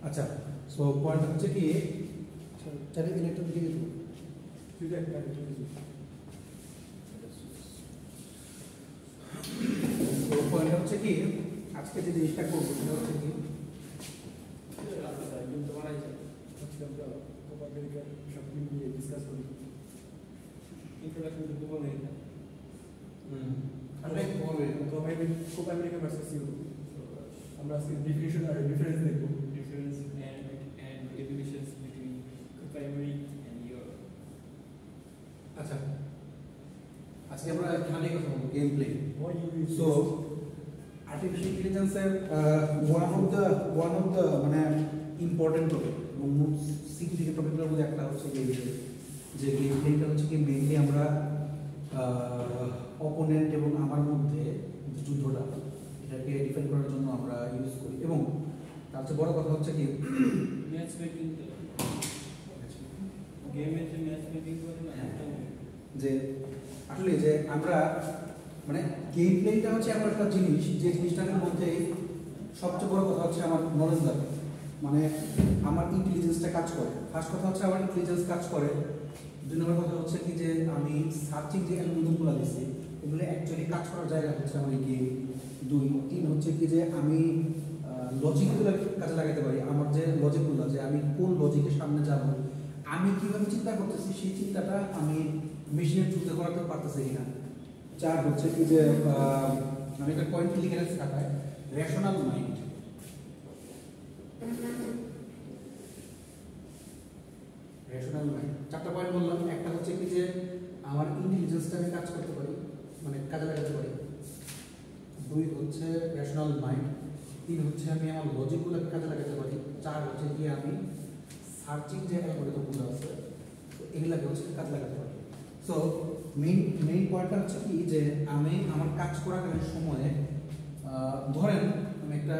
আচ্ছা, so point হচ্ছে কি চারে ইলেকট্রন দিকে দিব তো পয়েন্ট হচ্ছে কি আজকে যে জিনিসটা করবো সেটা হচ্ছে কি ডিসকাস করি introduction to Copa America Copa America versus euro আমরা আজকে ডিফিনিশন আর ডিফারেন্স দেখব difference and definitions between Copa America and Europe. আচ্ছা আজকে আমরা খেলা নিয়ে কথা বলবো গেম প্লে সো আর্টিফিশিয়াল ইন্টেলিজেন্সের ওয়ান অফ দ্য মানে ইম্পর্টেন্ট টপিক এবং মোস্ট সিগনিফিকেন্ট টপিকগুলোর মধ্যে একটা হচ্ছে গেম প্লে যে গেম প্লেটা হচ্ছে কি মেইনলি আমরা অপোনেন্ট এবং আমার মধ্যে যে যুদ্ধটা এটাকে ডিফেন্ড করার জন্য আমরা ইউজ করি এবং তার চেয়ে বড় কথা হচ্ছে কি ম্যাচ মেকিং গেমে যে ম্যাচ মেকিং করে না যে আসলে যে আমরা মানে গেম প্লেটা হচ্ছে এমন একটা জিনিস যে জিনিসটার মধ্যে সবচেয়ে বড় কথা হচ্ছে আমার নলেজ লাগে মানে আমার ইন্টেলিজেন্সটা কাজ করে ফার্স্ট কথা হচ্ছে আমার ইন্টেলিজেন্স কাজ করে দুই নম্বর কথা হচ্ছে কি যে আমি সার্চিং যে অ্যালগরিদমগুলো দিচ্ছি এগুলো অ্যাকচুয়ালি কাজ করার জায়গা হচ্ছে আমার এই গেম দুই তিন হচ্ছে কি যে আমি লজিকগুলো কাজে লাগাতে পারি আমার যে লজিকগুলো যে আমি কোন লজিকের সামনে যাব আমি কীভাবে চিন্তা করতেছি সেই চিন্তাটা আমি মেশিনের থ্রুতে করাতে পারতেছি কিনা চার হচ্ছে কি যে আমি একটা পয়েন্ট লিখে রাখছি খাতায় রেশনাল মাইন্ড রেশনাল মাইন্ড চারটা পয়েন্ট বললাম একটা হচ্ছে কি যে আমার ইন্টেলিজেন্সটা আমি কাজ করতে পারি মানে কাজে লাগাতে পারি দুই হচ্ছে রেশনাল মাইন্ড তিন হচ্ছে আমি আমার লজিকগুলোকে কাজে লাগাতে পারি চার হচ্ছে কি আমি সার্চিং যে অ্যালগরিদমগুলো আছে এগুলোকে হচ্ছে কাজে লাগাতে পারি সো মেইন পয়েন্টটা হচ্ছে কি যে আমি আমার কাজ করাকালীন সময়ে ধরেন আমি একটা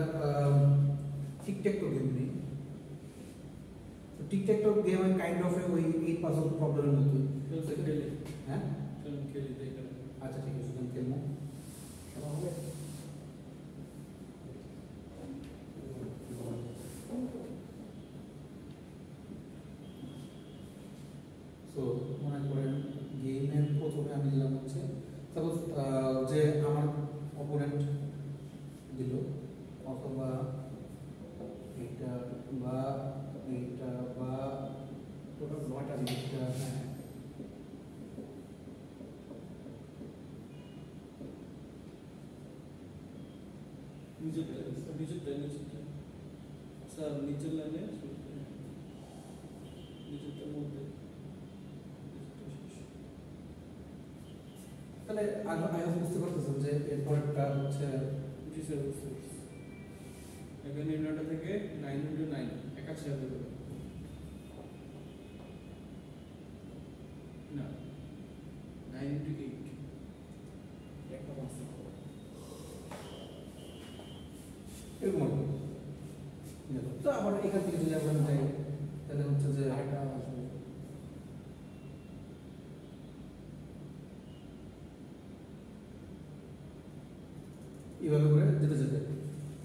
টিকটক গেম নিই টিকটক গেম কাইন্ড অফ ওই 8% প্রবলেমের মতোই হ্যাঁ আচ্ছা ঠিক আছে তুমি খেলবো সো মনে করেন গেমের প্রথমে আমি দিলাম হচ্ছে সাপোজ যে আমার অপোনেন্ট দিল অথবা এটা বা এটা বা টোটাল 9টা জিনিসটা হ্যাঁ নিচের লাইনে নিচেরটার মধ্যে তাহলে আগে বুঝতে পারতেছেন যে এরপরটা হচ্ছে এখানে 9টা থেকে 9 into 9 81 হবে না 9 into 8 একটা পাঁচ এরকম তো আবার এখান থেকে যদি আমরা যাই তাহলে হচ্ছে যে এইভাবে করে যেতে যেতে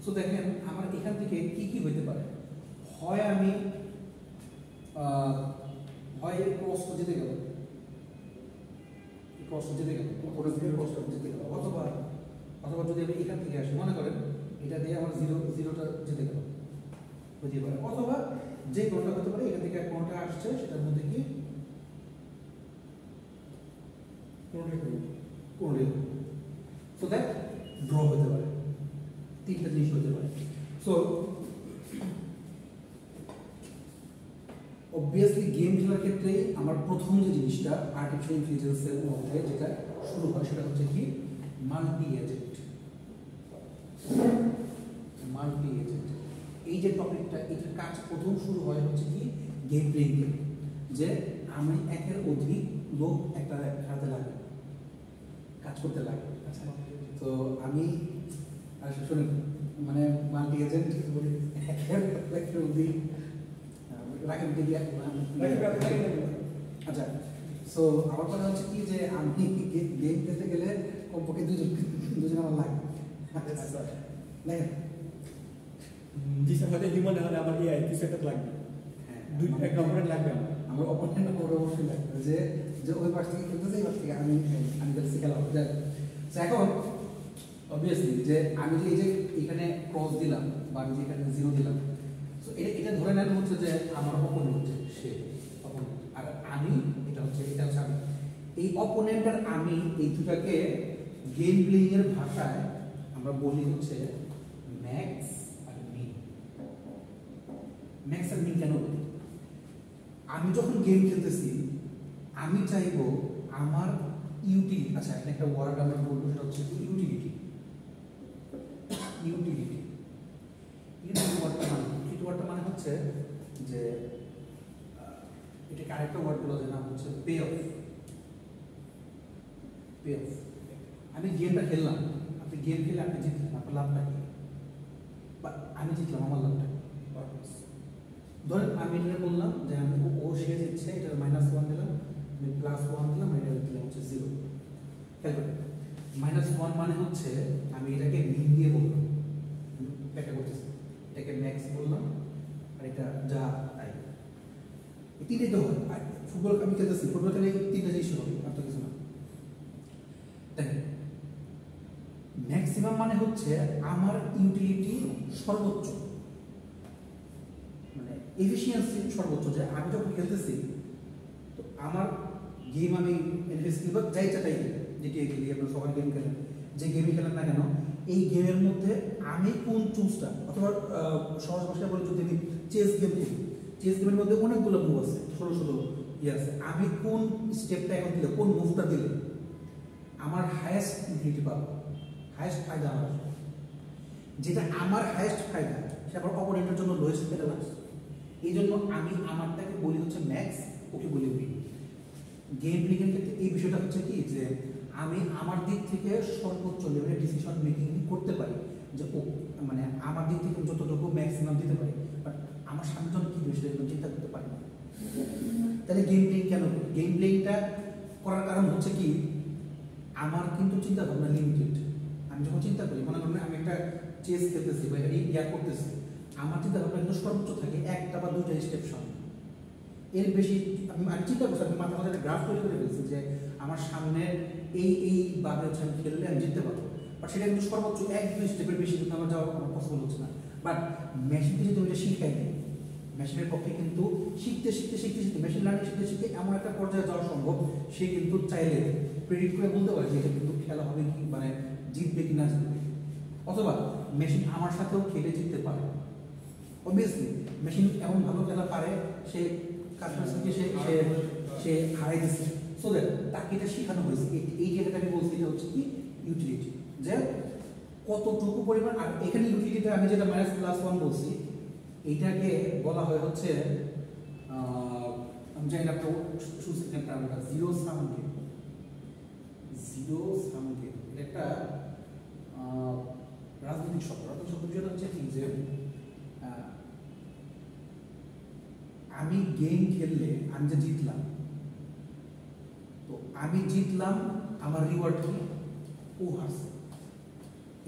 সো দেখেন আমার এখান থেকে কি কি হইতে পারে হয় আমি হয় এই ক্রসটা যেতে গেল অথবা যদি আমি এখান থেকে আসি মনে করেন এটা দিয়ে আমার জিরোটা যেতে গেল হতে পারে অথবা যে কোনটা হতে পারে এখান থেকে কোনটা আসছে সেটার মধ্যে কি কোনটা সো দ্যাট ড্র হতে পারে তিনটা জিনিস হতে পারে সো অবভিয়াসলি গেম খেলার ক্ষেত্রে আমার প্রথম যে জিনিসটা আর্টিফিশিয়াল ইন্টেলিজেন্সের মধ্যে যেটা শুরু হয় সেটা হচ্ছে কি মাল্টি এজেন্ট এই যে টপিকটা এটার কাজ প্রথম শুরু হয় হচ্ছে কি গেম প্লেইং দিয়ে যে আমি একের অধিক লোক একটা খেলাতে লাগে কাজ করতে লাগে আচ্ছা তো আমি শুনি মানে মাল্টি এজেন্ট বলি একের অধিক রাখেন দিদি আচ্ছা সো আমার কথা হচ্ছে কি যে আমি গেম খেলতে গেলে কমপক্ষে দুজন আমার লাগে দেখেন জি স্যার, হয়তো হিউম্যান না হলে আমার এআই কিছু একটা লাগবে, একটা অপারেট লাগবে আমার। আমার অপরটা করে অবশ্যই লাগবে যে যে ওই পাশ থেকে খেলতেছে এই পাশ থেকে আমি যাচ্ছি খেলা হবে। এখন অবভিয়াসলি যে আমি যে এই যে এখানে ক্রস দিলাম বা আমি যে এখানে 0 দিলাম, তো এটা ধরে নেন হচ্ছে যে আমার অপোনেন্ট হচ্ছে সে অপোনেন্ট, আর আমি এটা হচ্ছে আমি। এই অপোনেন্ট আর আমি এই দুটাকে গেম প্লেইং এর ভাষায় আমরা বলি হচ্ছে ম্যাক্স আর মিন। ম্যাক্স আর মিন কেন বলি? আমি যখন গেম খেলতেছি আমি চাইবো আমার ইউটিলিটি, আচ্ছা এখানে একটা ওয়ার্ড আমরা বলবো সেটা হচ্ছে ইউটিলিটি। ইউটিলিটি ওয়ার্ডটা মানে হচ্ছে যে এটাকে আরেকটা ওয়ার্ড বলা যায়, নাম হচ্ছে পে অফ। Pay off. আমি গেমটা খেললাম, আপনি গেম খেলে আপনি জিতলেন, আপনার লাভটা কি? বা আমি জিতলাম, আমার লাভটা কি? ধরেন আমি এটা বললাম যে আমি ও সে জিতছে, এটা -1 দিলাম, আমি +1 দিলাম, এটা দিলাম হচ্ছে 0। খেয়াল করেন, -1 মানে হচ্ছে আমি এটাকে মিন দিয়ে বললাম, এটা করতেছি, এটাকে ম্যাক্স বললাম, আর এটা যা তাই। এই তিনটাই তো হয়। ফুটবল আমি খেলতেছি, ফুটবল খেলে তিনটা জিনিস হবে, আর তো কিছু না। দেখেন, ম্যাক্সিমাম মানে হচ্ছে আমার ইউটিলিটি সর্বোচ্চ, মানে এফিসিয়েন্সি সর্বোচ্চ। যে আমি যখন খেলতেছি তো আমার গেম আমি এনএফএসকি বা যাই চাটাই যেটি খেলি, আপনার সবার গেম খেলেন, যে গেমই খেলেন না কেন, এই গেমের মধ্যে আমি কোন চুজটা, অথবা সহজ ভাষায় বলে যদি আমি চেস গেম খেলি, চেস গেমের মধ্যে অনেকগুলো মুভ আছে, 16 ইয়ে আছে, আমি কোন স্টেপটা এখন দিলে, কোন মুভটা দিলে আমার হায়েস্ট ইউটিলিটি পাবো, হায়েস্ট ফায়দা আমার আসবে। যেটা আমার হায়েস্ট ফায়দা সেটা আমার অপোনেন্টের জন্য লোয়েস্ট ফায়দা না। এই জন্য আমি আমারটাকে বলি হচ্ছে ম্যাক্স, ওকে বলি উইন। গেম প্লেইংয়ের ক্ষেত্রে এই বিষয়টা হচ্ছে কি যে আমি আমার দিক থেকে সর্বোচ্চ লেভেলে ডিসিশন মেকিং করতে পারি, যে ও মানে আমার দিক থেকে যতটুকু ম্যাক্সিমাম দিতে পারি, বাট আমার সামনে জন কি বিষয় চিন্তা করতে পারি না। তাহলে গেম প্লেইং কেন করি? গেম প্লেইংটা করার কারণ হচ্ছে কি, আমার কিন্তু চিন্তা ভাবনা লিমিটেড। আমি যখন চিন্তা করি, মনে করেন আমি একটা চেস খেলতেছি বা ইয়া করতেছি, আমার চিন্তা ভাবনা কিন্তু সর্বোচ্চ থাকে একটা বা দুইটা স্টেপ সামনে, এর বেশি আমি চিন্তা করছি, আমি মাথা মাথায় একটা গ্রাফ তৈরি করে ফেলছি যে আমার সামনে এইভাবে হচ্ছে আমি খেললে আমি জিততে পারবো, বাট সেটা কিন্তু সর্বোচ্চ 1-2 স্টেপের বেশি কিন্তু আমার যাওয়া কোনো পসিবল হচ্ছে না। বাট মেশিনকে যদি ওইটা শিখাই দিই, মেশিনের পক্ষে কিন্তু শিখতে মেশিন লার্নিং শিখতে এমন একটা পর্যায়ে যাওয়া সম্ভব, সে কিন্তু চাইলে প্রেডিক্ট করে বলতে পারে যে এটা কিন্তু খেলা হবে কি, মানে জিতবে কি না জিতবে, অথবা মেশিন আমার সাথেও খেলে জিততে পারে। অবভিয়াসলি মেশিন এমন ভালো খেলা পারে, সে কাস্টমারকে সে হারাই দিচ্ছে, সো দ্যাট তাকে এটা শেখানো হয়েছে। এই জায়গাটা আমি বলছি, এটা হচ্ছে কি ইউটিলিটি, যে কতটুকু পরিমাণ। আর এখানে ইউটিলিটিটা আমি যেটা -+1 বলছি, এইটাকে বলা হয় হচ্ছে আমি জানি না তো টার্মটা zero sum game. Zero sum game এটা একটা রাজনৈতিক শব্দ। বিষয়টা হচ্ছে কি যে আমি গেম খেললে আমি যে জিতলাম, তো আমি জিতলাম, আমার রিওয়ার্ড কি? ও হারছে,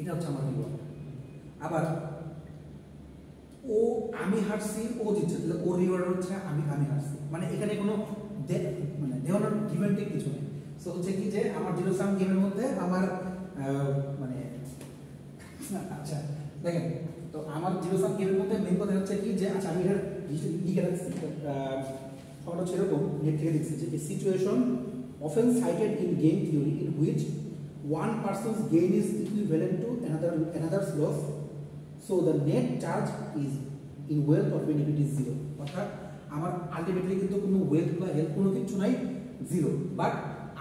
এটা হচ্ছে আমার রিওয়ার্ড। আবার আমি হারছি, ও জিতছে, তাহলে ওর রিওয়ার্ড হচ্ছে আমি হারছি। মানে এখানে কোনো মানে দেওয়ানোর গিভেন্টিক কিছু নেই। সো হচ্ছে কি যে আমার জিরো সাম গেমের মধ্যে আমার মানে আচ্ছা দেখেন, তো আমার জিরো সাম গেমের মধ্যে মেন কথা হচ্ছে কি যে আচ্ছা আমি এটার লিখে রাখছি, ফটো সেরকম নেট থেকে দেখছি যে situation often cited in game theory in which one person's gain is equivalent to another's loss, so the net charge is in wealth or benefit is 0. অর্থাৎ আমার আলটিমেটলি কিন্তু কোনো ওয়েলথ বা হেলথ কোনো কিছু নাই, 0, বাট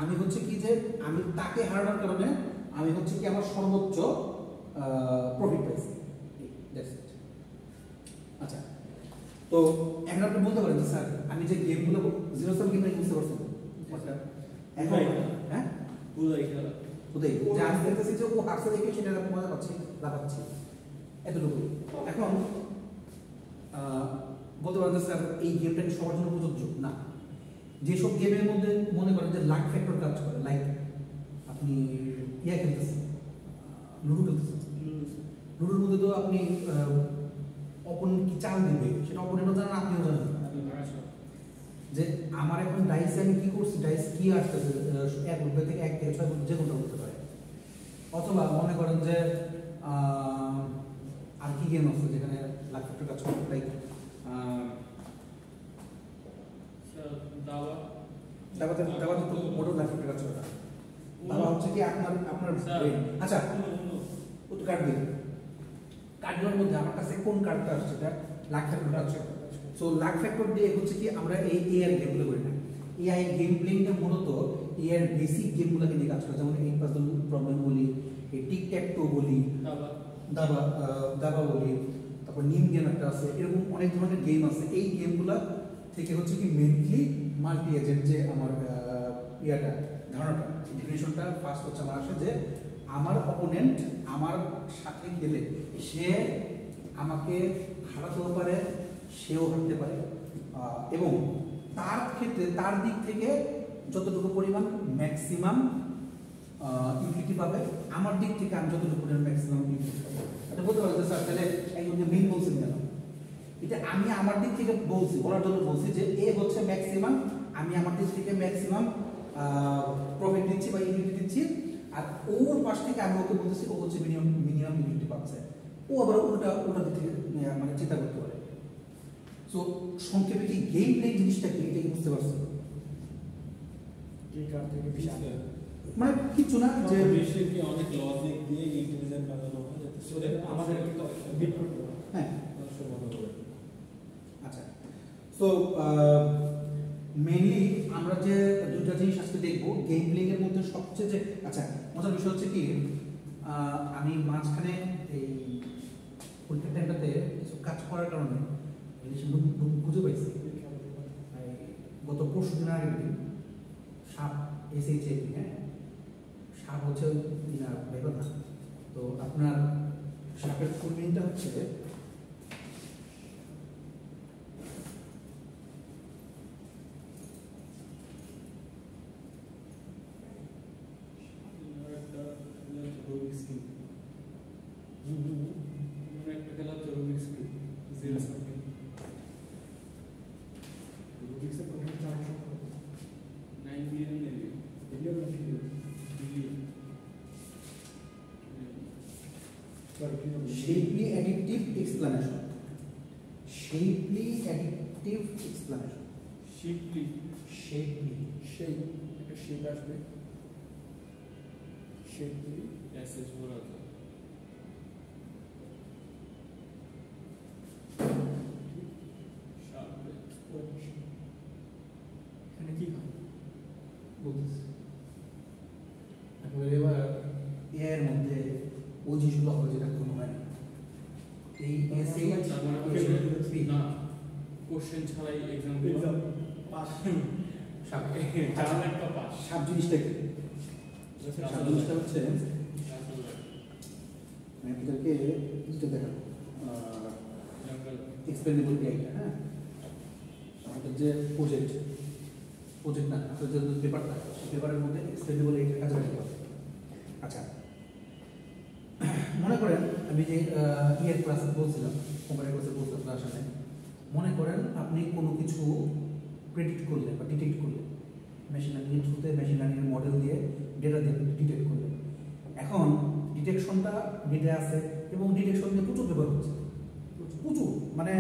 আমি হচ্ছে কি যে আমি তাকে হারানোর কারণে আমি হচ্ছে কি আমার সর্বোচ্চ প্রফিট পাইছি। আচ্ছা, তো এখন আপনি বলতে পারেন যে স্যার আমি যে গেমগুলো জিরো সাম গেম বুঝতে পারছেন, এখন হ্যাঁ বুঝাই খেলা বুঝাই যে আমি দেখতেছি যে ও হারছে দেখে সেটা মজা পাচ্ছি, লাভাচ্ছি, এতটুকু। এখন বলতে পারেন যে স্যার এই গেমটা কি সবার জন্য প্রযোজ্য? না। যেসব গেমের মধ্যে মনে করেন যে লাক ফ্যাক্টর কাজ করে, লাইক আপনি ইয়া খেলতেছেন, লুডো খেলতেছেন, লুডোর মধ্যে তো আপনি চাল দিবে সেটা অপোনেন্টও জানেন আপনিও জানেন যে আমার এখন ডাইসে আমি কি করছি, ডাইস কি আসতেছে, এক উঠবে থেকে এক থেকে 6 যে কোনটা হতে পারে। অথবা মনে করেন যে আর কি গেম আছে যেখানে লাখ ফ্যাক্টর কাজ করে, লাইক দাবাতে তো মোটর লাখ ফ্যাক্টর কাজ করে না। দাবা হচ্ছে কি আপনার brain। আচ্ছা ও তো কার্ড দিন, কার্ডগুলোর মধ্যে আমার কাছে কোন কার্ডটা আসছে, এটা লাখ ফ্যাক্টর কাজ করে। সো লাখ ফ্যাক্টর দিয়ে হচ্ছে কি আমরা এই এআই গেমগুলো করি না। এআই গেম প্লেইংটা মূলত এআই বেসিক গেমগুলোকে নিয়ে কাজ করে, যেমন এই পাজল প্রবলেম বলি, এই টিক ট্যাক টো বলি, দাবা বলি, তারপর নিম গেম একটা আছে, এরকম অনেক ধরনের গেম আছে। এই গেমগুলো থেকে হচ্ছে কি মেনলি মাল্টি এজেন্ট যে আমার ইয়াটা ধারণাটা ডিফিনিশনটা ফার্স্ট হচ্ছে আমার আসে যে আমার অপোনেন্ট আমার সাথে খেলে সে আমাকে হারাতেও পারে, সেও হারতে পারে, এবং তার ক্ষেত্রে তার দিক থেকে যতটুকু পরিমাণ ম্যাক্সিমাম ইউটিলিটি পাবে, আমার দিক থেকে আমি যতটুকু পরিমাণ ম্যাক্সিমাম ইউটিলিটি পাবো। এটা বলতে পারো যে স্যার তাহলে একজন যে মেইন বলছেন কেন, এটা আমি আমার দিক থেকে বলছি, বলার জন্য বলছি যে এ হচ্ছে ম্যাক্সিমাম, আমি আমার দিক থেকে ম্যাক্সিমাম প্রফিট দিচ্ছি বা ইউটিলিটি দিচ্ছি, আর ওর পাশ থেকে আমি ওকে বলতেছি ও হচ্ছে মিনিমাম ইউটিলিটি পাচ্ছে। ও আবার ওটা দিক থেকে মানে চিন্তা করতে পারে। সো সংক্ষেপে এই গেম প্লে জিনিসটা কি এটা কি বুঝতে পারছো? এই কার্ড থেকে বিশাল মানে কিছু না যে বেশি কি অনেক লজিক দিয়ে ইন্টেলিজেন্ট বানানো হয় যাতে সেটা আমাদের কিন্তু বিট করতে হবে। হ্যাঁ সমাধান করে। আচ্ছা, সো মেইনলি আমরা যে দুটো জিনিস আজকে দেখবো গেম প্লেইং এর মধ্যে সবচেয়ে যে আচ্ছা মজার বিষয় হচ্ছে কি আমি মাঝখানে এই পরীক্ষার টাইমটাতে কিছু কাজ করার কারণে খুঁজে পাইছি। গত পরশু দিন আগের দিন সাপ এসেছে, হ্যাঁ সাপ হচ্ছে না ভেবে না। তো আপনার সাপের ফুল মিনিংটা হচ্ছে shapely additive explanation. Shapely additive explanation. Shapely. Shapely. Shape একটা শেপ আসবে, শেপ দিয়ে Passage ভরা আছে। Sharp edge. এখানে কি হয় বলতেছি এখন এবার এর মধ্যে ওই জিনিসগুলো হবে যেটা কোনো হয় না। এই এসে না কোশ্চেন ছাড়াই এক্সাম এক্সাম পাস সাপ জানা একটা পাস। সাপ জিনিসটা কি? সাপ জিনিসটা হচ্ছে আমি আপনাদেরকে যেটা দেখাবো এক্সপেরিমেন্টাল আইডিয়া। হ্যাঁ আমাদের যে প্রজেক্ট না আপনাদের যে পেপারটা পেপারের মধ্যে এক্সপেরিমেন্টাল আইডিয়া কাজে লাগাতে হবে। আচ্ছা মনে করেন আমি যে ইয়ের ক্লাসে বলছিলাম, কম্পিউটার ক্লাসে বলছিলাম তার সাথে, মনে করেন আপনি কোনো কিছু প্রেডিক্ট করলেন বা ডিটেক্ট করলেন মেশিন লার্নিংয়ের থ্রুতে, মেশিন লার্নিংয়ের মডেল দিয়ে ডেটা দিয়ে ডিটেক্ট করলেন। এখন ডিটেকশনটা ডেটা আছে এবং ডিটেকশন দিয়ে প্রচুর ব্যবহার হচ্ছে, প্রচুর মানে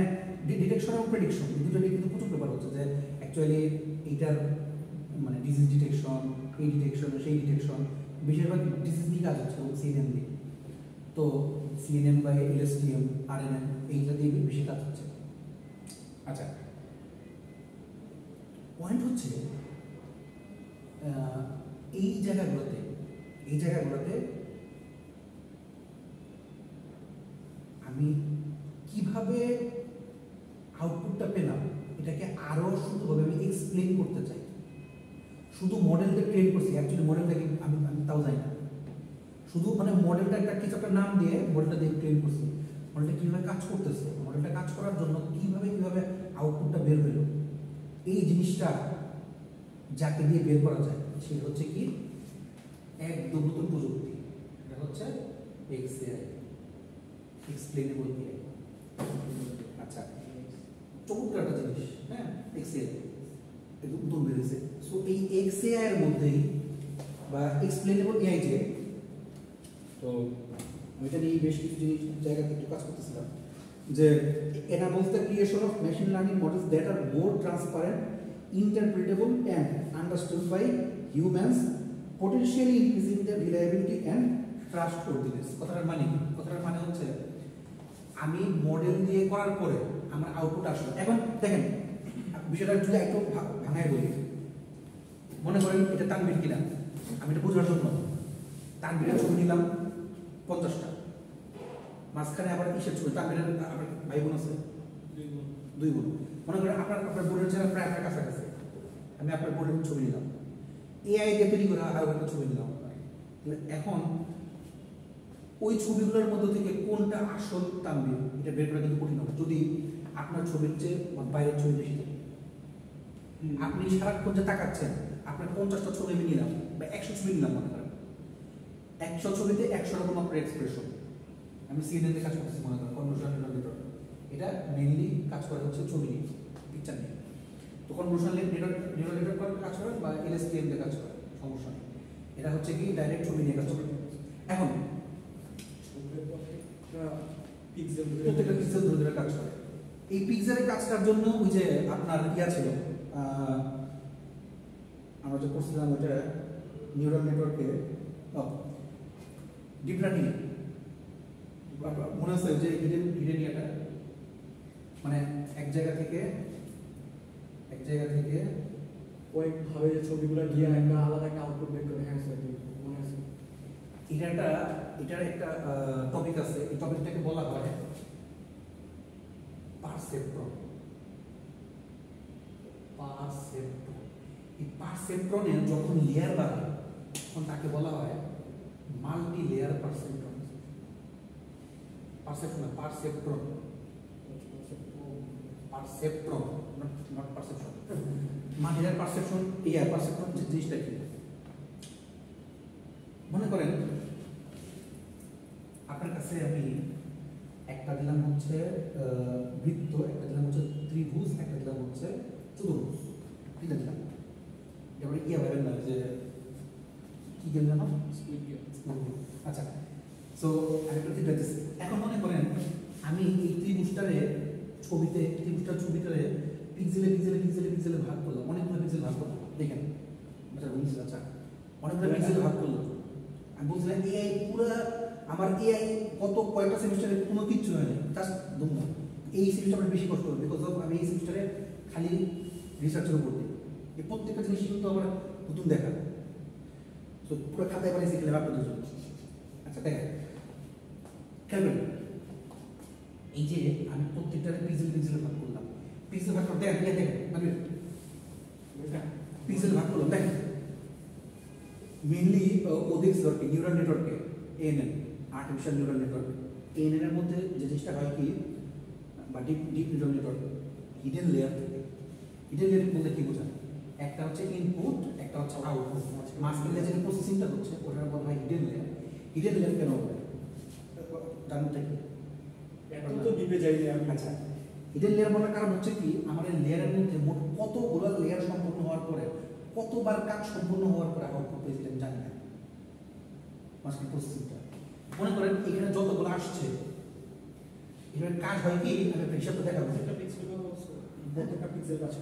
ডিটেকশন এবং প্রেডিকশন দুটো নিয়ে কিন্তু প্রচুর ব্যবহার হচ্ছে যে অ্যাকচুয়ালি এইটার মানে ডিজিজ ডিটেকশন, এই ডিটেকশন, সেই ডিটেকশন, বেশিরভাগ ডিজিজ নিয়ে কাজ হচ্ছে এবং সিএনএন দিয়ে। তো সিএনএন বা এলএসটিএম, আরএনএন এইটা দিয়ে বেশি কাজ হচ্ছে। আচ্ছা পয়েন্ট হচ্ছে এই জায়গাগুলোতে আমি কিভাবে আউটপুটটা পেলাম এটাকে আরো সুন্দরভাবে আমি এক্সপ্লেন করতে চাই। শুধু মডেলটা ট্রেন করছি, অ্যাকচুয়ালি মডেলটা কি আমি তাও জানি না, শুধু মানে মডেলটা কিছু একটা নাম দিয়ে মডেলটা দিয়ে ট্রেন করছি। মডেলটা কীভাবে কাজ করতেছে, মডেলটা কাজ করার জন্য কিভাবে আউটপুটটা বের হলো, এই জিনিসটা যাকে দিয়ে বের করা যায় সে হচ্ছে কি একদম নতুন প্রযুক্তি, এটা হচ্ছে এক্সএআই, এক্সপ্লেনেবল এআই। আচ্ছা চমৎকার একটা জিনিস, হ্যাঁ, এক্সএ একদম উত্তম বেরিয়েছে। সো এই এক্সএ এর মধ্যেই বা এক্সপ্লেনেবল এআই যে, তো আমি এটা নিয়ে বেশ কিছু জিনিস জায়গা থেকে কাজ করতেছিলাম, যে enables the creation of machine learning models that are more transparent, interpretable and understood by humans, potentially increasing their reliability and trustworthiness. কথাটার মানে কি? কথাটার মানে হচ্ছে আমি মডেল দিয়ে করার পরে আমার আউটপুট আসলো। এখন দেখেন বিষয়টা যদি একটু ভাঙায় বলি, মনে করেন এটা তানভীর কিনা, আমি এটা বোঝার জন্য তানভীরের ছবি নিলাম 50টা, মাঝখানে আবার কিসের ছবি, তানভীরের আবার ভাই বোন আছে 2 বোন, মনে করেন আপনার বোনের ছেলে প্রায় আপনার কাছাকাছি, আমি আপনার বোনের ছবি নিলাম, এআই দিয়ে তৈরি করে আরো একটা ছবি নিলাম। এখন ওই ছবিগুলোর মধ্যে থেকে কোনটা আসল তানভীর এটা বের করা কিন্তু কঠিন হবে যদি আপনার ছবির চেয়ে বাইরের ছবি বেশি থাকে। আপনি সারাক্ষণ যে তাকাচ্ছেন, আপনার 50টা ছবি আমি নিলাম বা 100 ছবি নিলাম, মনে করেন 100 ছবিতে 100 রকম আপনার এক্সপ্রেশন। আমি সিএনএন কাজ করতেছি, মনে করেন কনভার্সেশনাল নিউরাল নেটওয়ার্ক, এটা মেইনলি কাজ করে হচ্ছে ছবি নিয়ে, পিকচার নিয়ে। তো কনভার্সেশনাল নিউরাল নেটওয়ার্ক কাজ করে বা এলএসটিএম দিয়ে কাজ করে, সমস্যা নেই। এটা হচ্ছে কি ডাইরেক্ট ছবি নিয়ে কাজ করে। এখন প্রত্যেকটা পিক্সেল ধরে ধরে কাজ করে। এই পিক্সেলের কাজটার জন্য ওই যে আপনার ইয়া ছিল, আমরা যে করছিলাম ওইটা নিউরাল নেটওয়ার্কে ডিপ লার্নিং, মনে আছে যে হিডেন ইয়াটা, মানে এক জায়গা থেকে কয়েকভাবে যে ছবিগুলো গিয়ে একটা আলাদা একটা আউটপুট বের করে, হ্যাঁ স্যার মনে আছে। এটার একটা টপিক আছে, এই টপিকটাকে বলা হয় পারসেপ্ট্রন। এই পারসেপ্ট্রনের যখন লেয়ার বাড়ে তখন তাকে বলা হয় multi layer perceptron. Perceptron not perception. Multi layer perception, perceptron জিনিসটা কি? মনে করেন আপনার কাছে আমি একটা দিলাম হচ্ছে বৃত্ত, একটা দিলাম হচ্ছে ত্রিভুজ, একটা দিলাম হচ্ছে চতুর্ভুজ, ঠিক আছে? এবার ভাবেন না যে কি গেল না, আচ্ছা। সো আমি প্রতি দেখতেছি, এখন মনে করেন আমি এই ত্রিভুজটার ছবিটারে পিক্সেলে ভাগ করলাম, অনেকগুলো পিক্সেল ভাগ করলাম, দেখেন আচ্ছা অনেকগুলো পিক্সেলে ভাগ করলাম। আমি বলছিলাম এআই পুরো আমার এআই কয়টা সেমিস্টারে কোনো কিচ্ছু হয়নি, জাস্ট দুমা এই সেমিস্টারে বেশি কষ্ট হবে, বিকজ আমি এই সেমিস্টারে খালি রিসার্চের উপর দিই, এই প্রত্যেকটা জিনিস কিন্তু আমার নতুন দেখা, তো পুরো খাতায় পারে শিখলে আপনাদের জন্য। আচ্ছা দেখেন খেয়াল করেন, এই যে আমি প্রত্যেকটারে পিক্সেলে ভাগ করলাম, পিক্সেল ভাগ করে দেখেন মানে পিক্সেল ভাগ করলাম, দেখেন মেইনলি ওদের নিউরাল নেটওয়ার্কে ANN, artificial neural network, ANN এর মধ্যে যে জিনিসটা হয় কি, বা deep neural network hidden layer থাকে। হিডেন লেয়ার বলতে কি বোঝায়? একটা হচ্ছে ইনপুট, একটা হচ্ছে আউটপুট, মাঝখানে যে প্রসেসিংটা হচ্ছে ওটার বলা হয় হিডেন লেয়ার। হিডেন লেয়ার কেন হবে জানতে কি? এখন তো ডিপে যাই আমি। আচ্ছা, হিডেন লেয়ার বলার কারণ হচ্ছে কি, আমাদের লেয়ারের মধ্যে মোট কতগুলো লেয়ার সম্পূর্ণ হওয়ার পরে, কতবার কাজ সম্পূর্ণ হওয়ার পরে আউটপুট পেয়েছি আমি জানি না, মাঝখানে প্রসেসিংটা। মনে করেন এখানে যতগুলো আসছে, এবার কাজ হয় কি, আমি হিসাবটা দেখাবো,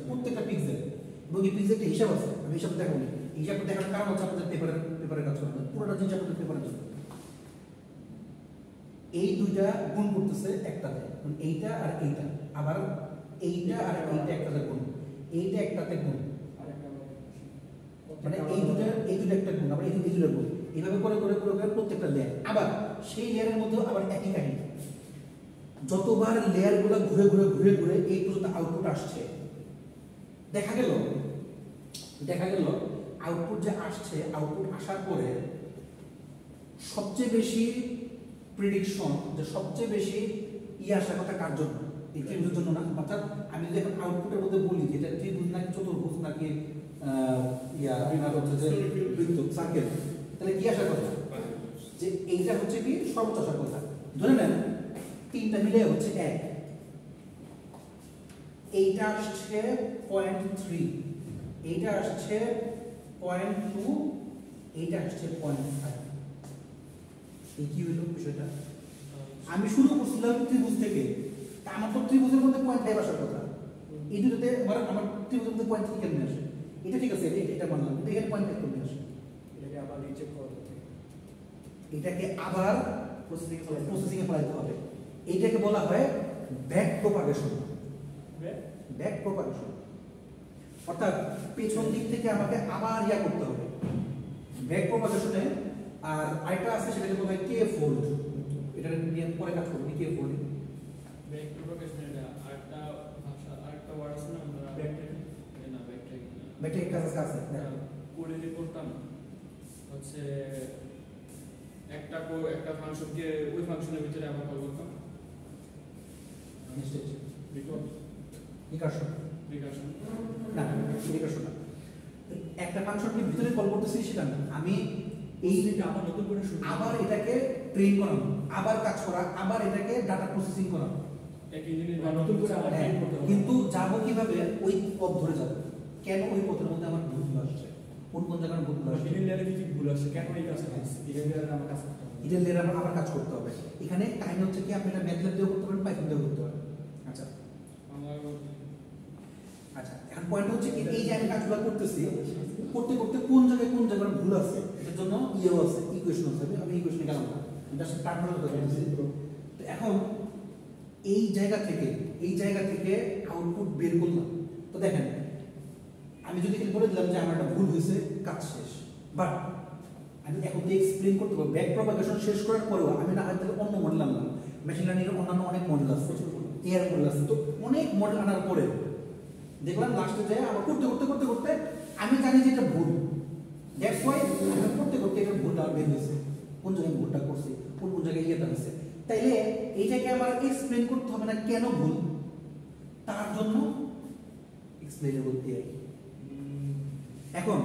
প্রত্যেকটা পিক্সেল এবং এই পিক্সেলটা হিসাব আছে, আমি হিসাবটা দেখাবো। এই হিসাবটা দেখানোর কারণ হচ্ছে আমাদের পেপারের কাজ করা, পুরোটা জিনিস আপনাদের পেপারের জন্য। এই দুইটা গুণ করতেছে একটাতে, এইটা আর এইটা, আবার এইটা আর এইটা একটাতে গুণ, এইটা একটাতে গুণ, মানে এই দুটো একটা গুণ, আবার এই দুটো গুণ, এইভাবে করে প্রত্যেকটা লেয়ার। আবার সেই লেয়ারের মধ্যে আবার একই কাহিনী, যতবার লেয়ারগুলো ঘুরে এই পর্যন্ত আউটপুট আসছে, দেখা গেল আউটপুট যে আসছে, আউটপুট আসার পরে সবচেয়ে বেশি প্রেডিকশন, যে সবচেয়ে বেশি আসার কথা কার জন্য? এই ত্রিভুজের জন্য না? অর্থাৎ আমি যদি এখন আউটপুটের মধ্যে বলি যে এটা ত্রিভুজ নাকি চতুর্ভুজ নাকি সার্কেল, তাহলে কি আসার কথা? যে এইটা হচ্ছে কি সর্বোচ্চ আসার কথা। ধরে নেন তিনটা মিলে হচ্ছে 1, এইটা আসছে 0.3, এইটা আসছে 0.2, এইটা আসছে 0.5। এই কি হলো বিষয়টা? আমি শুরু করছিলাম ত্রিভুজ থেকে, তা আমার তো ত্রিভুজের মধ্যে 0.5 আসার কথা। এই দুটোতে আমার ত্রিভুজের মধ্যে 0.3 কেমনে আসে? এটা ঠিক আছে, এটা মানলাম, কিন্তু এখানে 0.5 কেমনে আসে? এটাকে আবার রিচেক করা হবে। এটাকে আবার প্রসেসিং এ পড়াইতে হবে। এইটাকে বলা হয় ব্যাক প্রপাগেশন। ব্যাক প্রপাগেশন অর্থাৎ পেছন দিক থেকে আমাকে আবার ইয়া করতে হবে ব্যাক প্রপাগেশনে। আর আরেকটা আছে সেটাকে বলা হয় কে ফোল্ড। এটা নিয়ে পরে কাজ করব কে ফোল্ড। ব্যাক প্রপাগেশন এটা আরেকটা ভাষা, আরেকটা ওয়ার্ড আছে না, আমরা ব্যাকট্র্যাকিং না ব্যাকট্র্যাকিং না, ব্যাকট্র্যাকিং কাজ আছে কোডে যে করতাম হচ্ছে একটা ফাংশনকে ওই ফাংশনের ভিতরে আবার কল করতাম রিকারশন না রিকারশন না। একটা ফাংশনকে ভিতরে কল করতেছি সেটা না, আমি এই আবার নতুন করে শুরু আবার এটাকে ট্রেন করানো, আবার কাজ করা, আবার এটাকে ডাটা প্রসেসিং করানো। একই জিনিস নতুন করে আবার হ্যাঁ, ট্রেন করতে হবে। কিন্তু যাবো কিভাবে? ওই পথ ধরে যাবো। কেন ওই পথের মধ্যে আমার ভুল আসছে? কোন কোন জায়গায় ভুল আসছে? হিডেন লেয়ারে কি ভুল আসছে, কেন এই কাজটা হচ্ছে, হিডেন লেয়ারে আমার কাজ করতে হবে। হিডেন লেয়ারে আবার কাজ করতে হবে। এখানে কাহিনী হচ্ছে কি, আপনি এটা ম্যাথল্যাব দিয়েও করতে পারেন, পাইথন দিয়েও করতে পারেন। আচ্ছা আচ্ছা, এখন পয়েন্ট হচ্ছে কি, এই যে আমি কাজগুলো করতেছি, করতে করতে কোন জায়গায় ভুল আছে, এটার জন্য ইয়েও আছে, ইকুয়েশন আছে। আমি ইকুয়েশনে গেলাম না, জাস্ট টার্মিনাল কথা বলতেছি। তো এখন এই জায়গা থেকে আউটপুট বের করলাম। তো দেখেন, আমি যদি বলে দিলাম যে আমার একটা ভুল হয়েছে, কাজ শেষ। বাট আমি এখন তো এক্সপ্লেন করতে পারবো। ব্যাক প্রপাগেশন শেষ করার পরেও আমি না হয়তো অন্য মডেল আনলাম। মেশিন লার্নিং এর অন্যান্য অনেক মডেল আছে, এআর মডেল আছে। তো অনেক মডেল আনার পরে দেখলাম লাস্টে যায় আবার করতে আমি জানি যে এটা ভুল। দ্যাটস ওয়াই আমি করতে এটা ভুলটা বের হয়েছে, কোন জায়গায় ভুলটা করছি, কোন জায়গায় ইয়েটা হয়েছে। তাইলে এইটাকে আমার এক্সপ্লেন করতে হবে না কেন ভুল, তার জন্য এক্সপ্লেনেবল এআই। এখন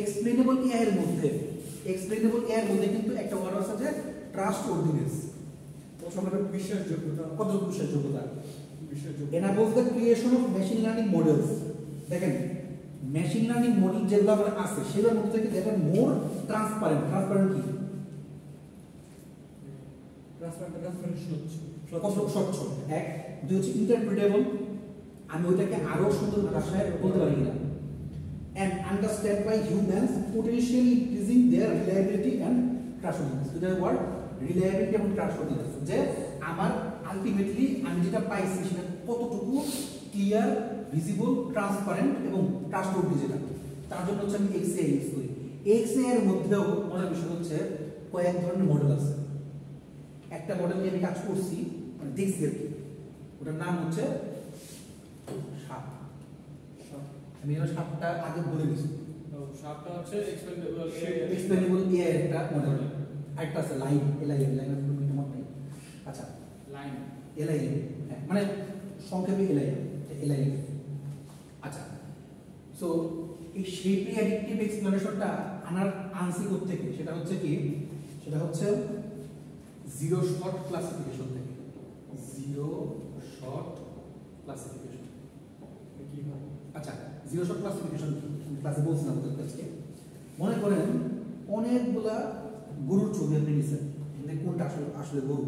এক্সপ্লেনেবল এআই এর মধ্যে কিন্তু একটা ওয়ার্ড আছে যে ট্রাস্ট ওয়ার্দিনেস। প্রথমে বিশ্বাসযোগ্যতা, কতটুকু বিশ্বাসযোগ্যতা? বিশ্বাসযোগ্য enables the creation of machine learning models. দেখেন, মেশিন লার্নিং মডেল যেগুলো আমার আছে সেগুলোর মধ্যে থেকে যেটা মোর ট্রান্সপারেন্ট কি, স্বচ্ছ। এক, দুই হচ্ছে ইন্টারপ্রিটেবল, আমি ওইটাকে আরো সুন্দর ভাষায় বলতে পারি কিনা, and understand by humans, potentially increasing their reliability and trustworthiness. দুটো ওয়ার্ড, রিলায়েবিলিটি এবং ট্রাস্টওয়ার্দিনেস, যে আমার আলটিমেটলি আমি যেটা পাইছি সেটা কতটুকু ক্লিয়ার, ভিজিবল, ট্রান্সপারেন্ট এবং ট্রাস্টওয়ার্দি, যেটা তার জন্য হচ্ছে আমি এক্সএআই ইউজ করি। এক্সএআই এর মধ্যেও মজার বিষয় হচ্ছে কয়েক ধরনের মডেল আছে। একটা মডেল নিয়ে আমি কাজ করছি, মানে দেখছি আর কি, ওটার নাম হচ্ছে সাপ। আমি এবার সাপটা আগে বলে দিচ্ছি। সাপটা হচ্ছে এক্সপ্লেনেবল এআই এর একটা মডেল। আরেকটা আছে লাইন, এলআইএম, লাইন অফ মনে নেই। আচ্ছা, লাইন এলআইএম, হ্যাঁ, মানে সংক্ষেপে এলআইএম। আচ্ছা, সো এই শেপলি অ্যাডিকটিভ এক্সপ্লেনেশনটা আনছি থেকে, সেটা হচ্ছে কি, সেটা হচ্ছে জিরো শর্ট ক্লাসিফিকেশন থেকে। জিরো শর্ট ক্লাসিফিকেশন কি হয়? আচ্ছা, জিরো শর্ট ক্লাসিফিকেশন ক্লাসে বলছিলাম আপনাদের কাছে। মনে করেন অনেকগুলা গরুর ছবি আপনি নিচ্ছেন, কোনটা আসলে গরু,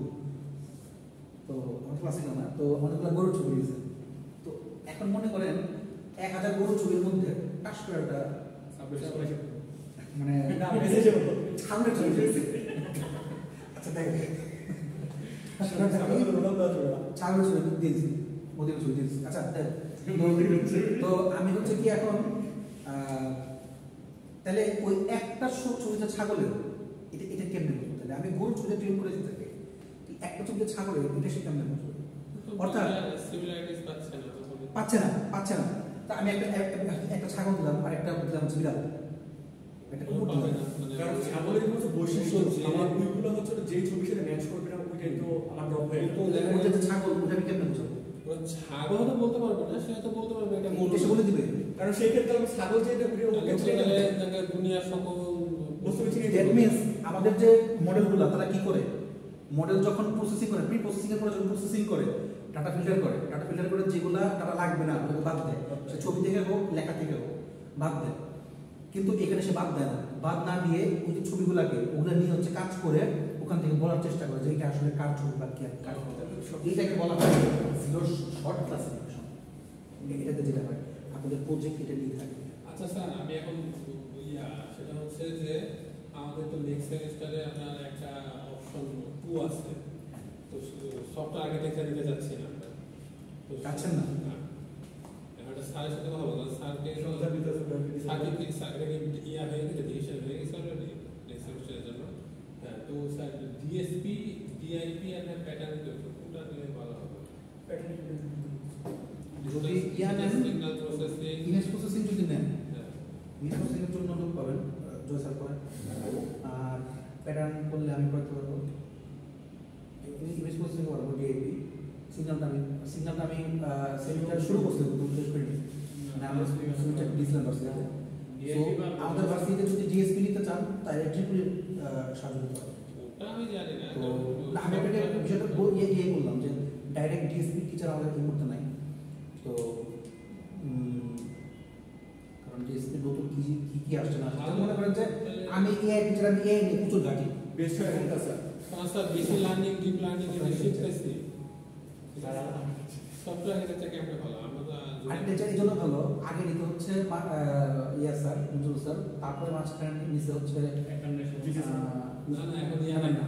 তো আমার ক্লাসিক না, তো অনেকগুলো গরুর ছবি নিয়েছেন। তো এখন মনে করেন 1000 গরুর ছবির মধ্যে টাস করে একটা মানে সামনের ছবি দিয়েছে। আচ্ছা দেখেন, ছাগলের ছবি দিয়েছি, ওদের ছবি দিয়েছি। আচ্ছা, তো আমি হচ্ছে কি এখন তাহলে ওই একটা ছবিটা ছাগলের, এটা কেমনে বুঝবো? তাহলে আমি গরুর ছবিটা ট্রেন করে দিতে থাকি, একটা ছবিটা ছাগলের, এটা সে কেমনে বুঝবো? অর্থাৎ পাচ্ছে না। তা আমি একটা ছাগল দিলাম, আর একটা দিলাম বিড়াল, একটা কুকুর দিলাম। কারণ ছাগলের মধ্যে বৈশিষ্ট্য আমার ওইগুলো হচ্ছে যেই ছবির সাথে ম্যাচ করবে না, ওইটাই তো আমার ড্রপ হয়ে যাবে। ওইটা যে ছাগল, ওটা আমি কেমনে বুঝবো? ছাগল হয়তো বলতে পারবে না, সে হয়তো বলতে পারবে এটা এসে বলে দিবে। কারণ সেই ক্ষেত্রে আমি ছাগল যেটা দুনিয়ার সকল বস্তু চিনি। দ্যাট মিন্স আমাদের যে মডেলগুলো তারা কি করে, মডেল যখন প্রসেসিং করে, প্রি প্রসেসিং এর পরে যখন প্রসেসিং করে, ডাটা ফিল্টার করে যেগুলা ডাটা লাগবে না ওগুলো বাদ দেয়, সে ছবি থেকে হোক লেখা থেকে হোক বাদ দেয়। কিন্তু এখানে সে বাদ দেয় না, বাদ না দিয়ে ওই যে ছবিগুলোকে ওগুলো নিয়ে হচ্ছে কাজ করে ওখান থেকে বলার চেষ্টা করে যে এটা আসলে কার ছবি বা কি কার ছবি। এইটাকে বলা হয় জিরো শর্ট ক্লাসিফিকেশন। এটাতে যেটা হয় আপনাদের প্রজেক্ট এটা নিয়ে থাকে। আচ্ছা স্যার, আমি এখন সেটা হচ্ছে যে আমাদের তো নেক্সট সেমিস্টারে আপনার একটা অপশন 2 আছে, তো সফটওয়্যার আর্কিটেকচার নিতে যাচ্ছি না আমরা। তো যাচ্ছেন না? একটা স্যারের সাথে কথা বললাম, স্যারকে স্যারকে ইয়া হয়ে গেছে, ডিসিশন হয়ে গেছে অলরেডি নেক্সট সেমিস্টারের জন্য। হ্যাঁ, তো স্যার ডিএসপি, ডিআইপি আর প্যাটার্ন কোনটা নিলে ভালো হবে? যদি সিগন্যাল প্রসেসিং, ইমেজ প্রসেসিং যদি নেন, ইমেজ প্রসেসিং এর জন্য লোক পাবেন জয় স্যার করেন, আর প্যাটার্ন করলে আমি করতে পারবো। ইমেজ প্রসেসিং করবো ডিআইপি। সিগন্যালটা আমি সেমিস্টার শুরু করতে হবে, তুমি শেষ করিনি মানে আমরা সেমিস্টার দিয়েছিলাম ভার্সিটিতে। সো আমাদের ভার্সিটিতে যদি ডিএসপি নিতে চান তাহলে ট্রিপল সাহায্য নিতে হবে। ওটা আমি জানি না। তো আমি আপনাকে বিষয়টা বললাম যে ডাইরেক্ট ডিএসপি টিচার আমাদের এই মুহূর্তে নাই। তো কারণ ডিএসপি নতুন কি আসছে না মনে করেন যে আমি এআই টিচার, আমি এআই নিয়ে প্রচুর ঘাটি বেস্ট হয় কোনটা স্যার? স্যার বেশি লার্নিং, ডিপ লার্নিং এর শিখতেছি। সফটওয়্যার আর্কিটেকচার কেমন ভালো? আমরা তো আর্কিটেকচার এই জন্য ভালো, আগে নিতে হচ্ছে ইয়া স্যার মঞ্জুর স্যার, তারপরে মাঝখানে নিচে হচ্ছে না না এখন ইয়া না।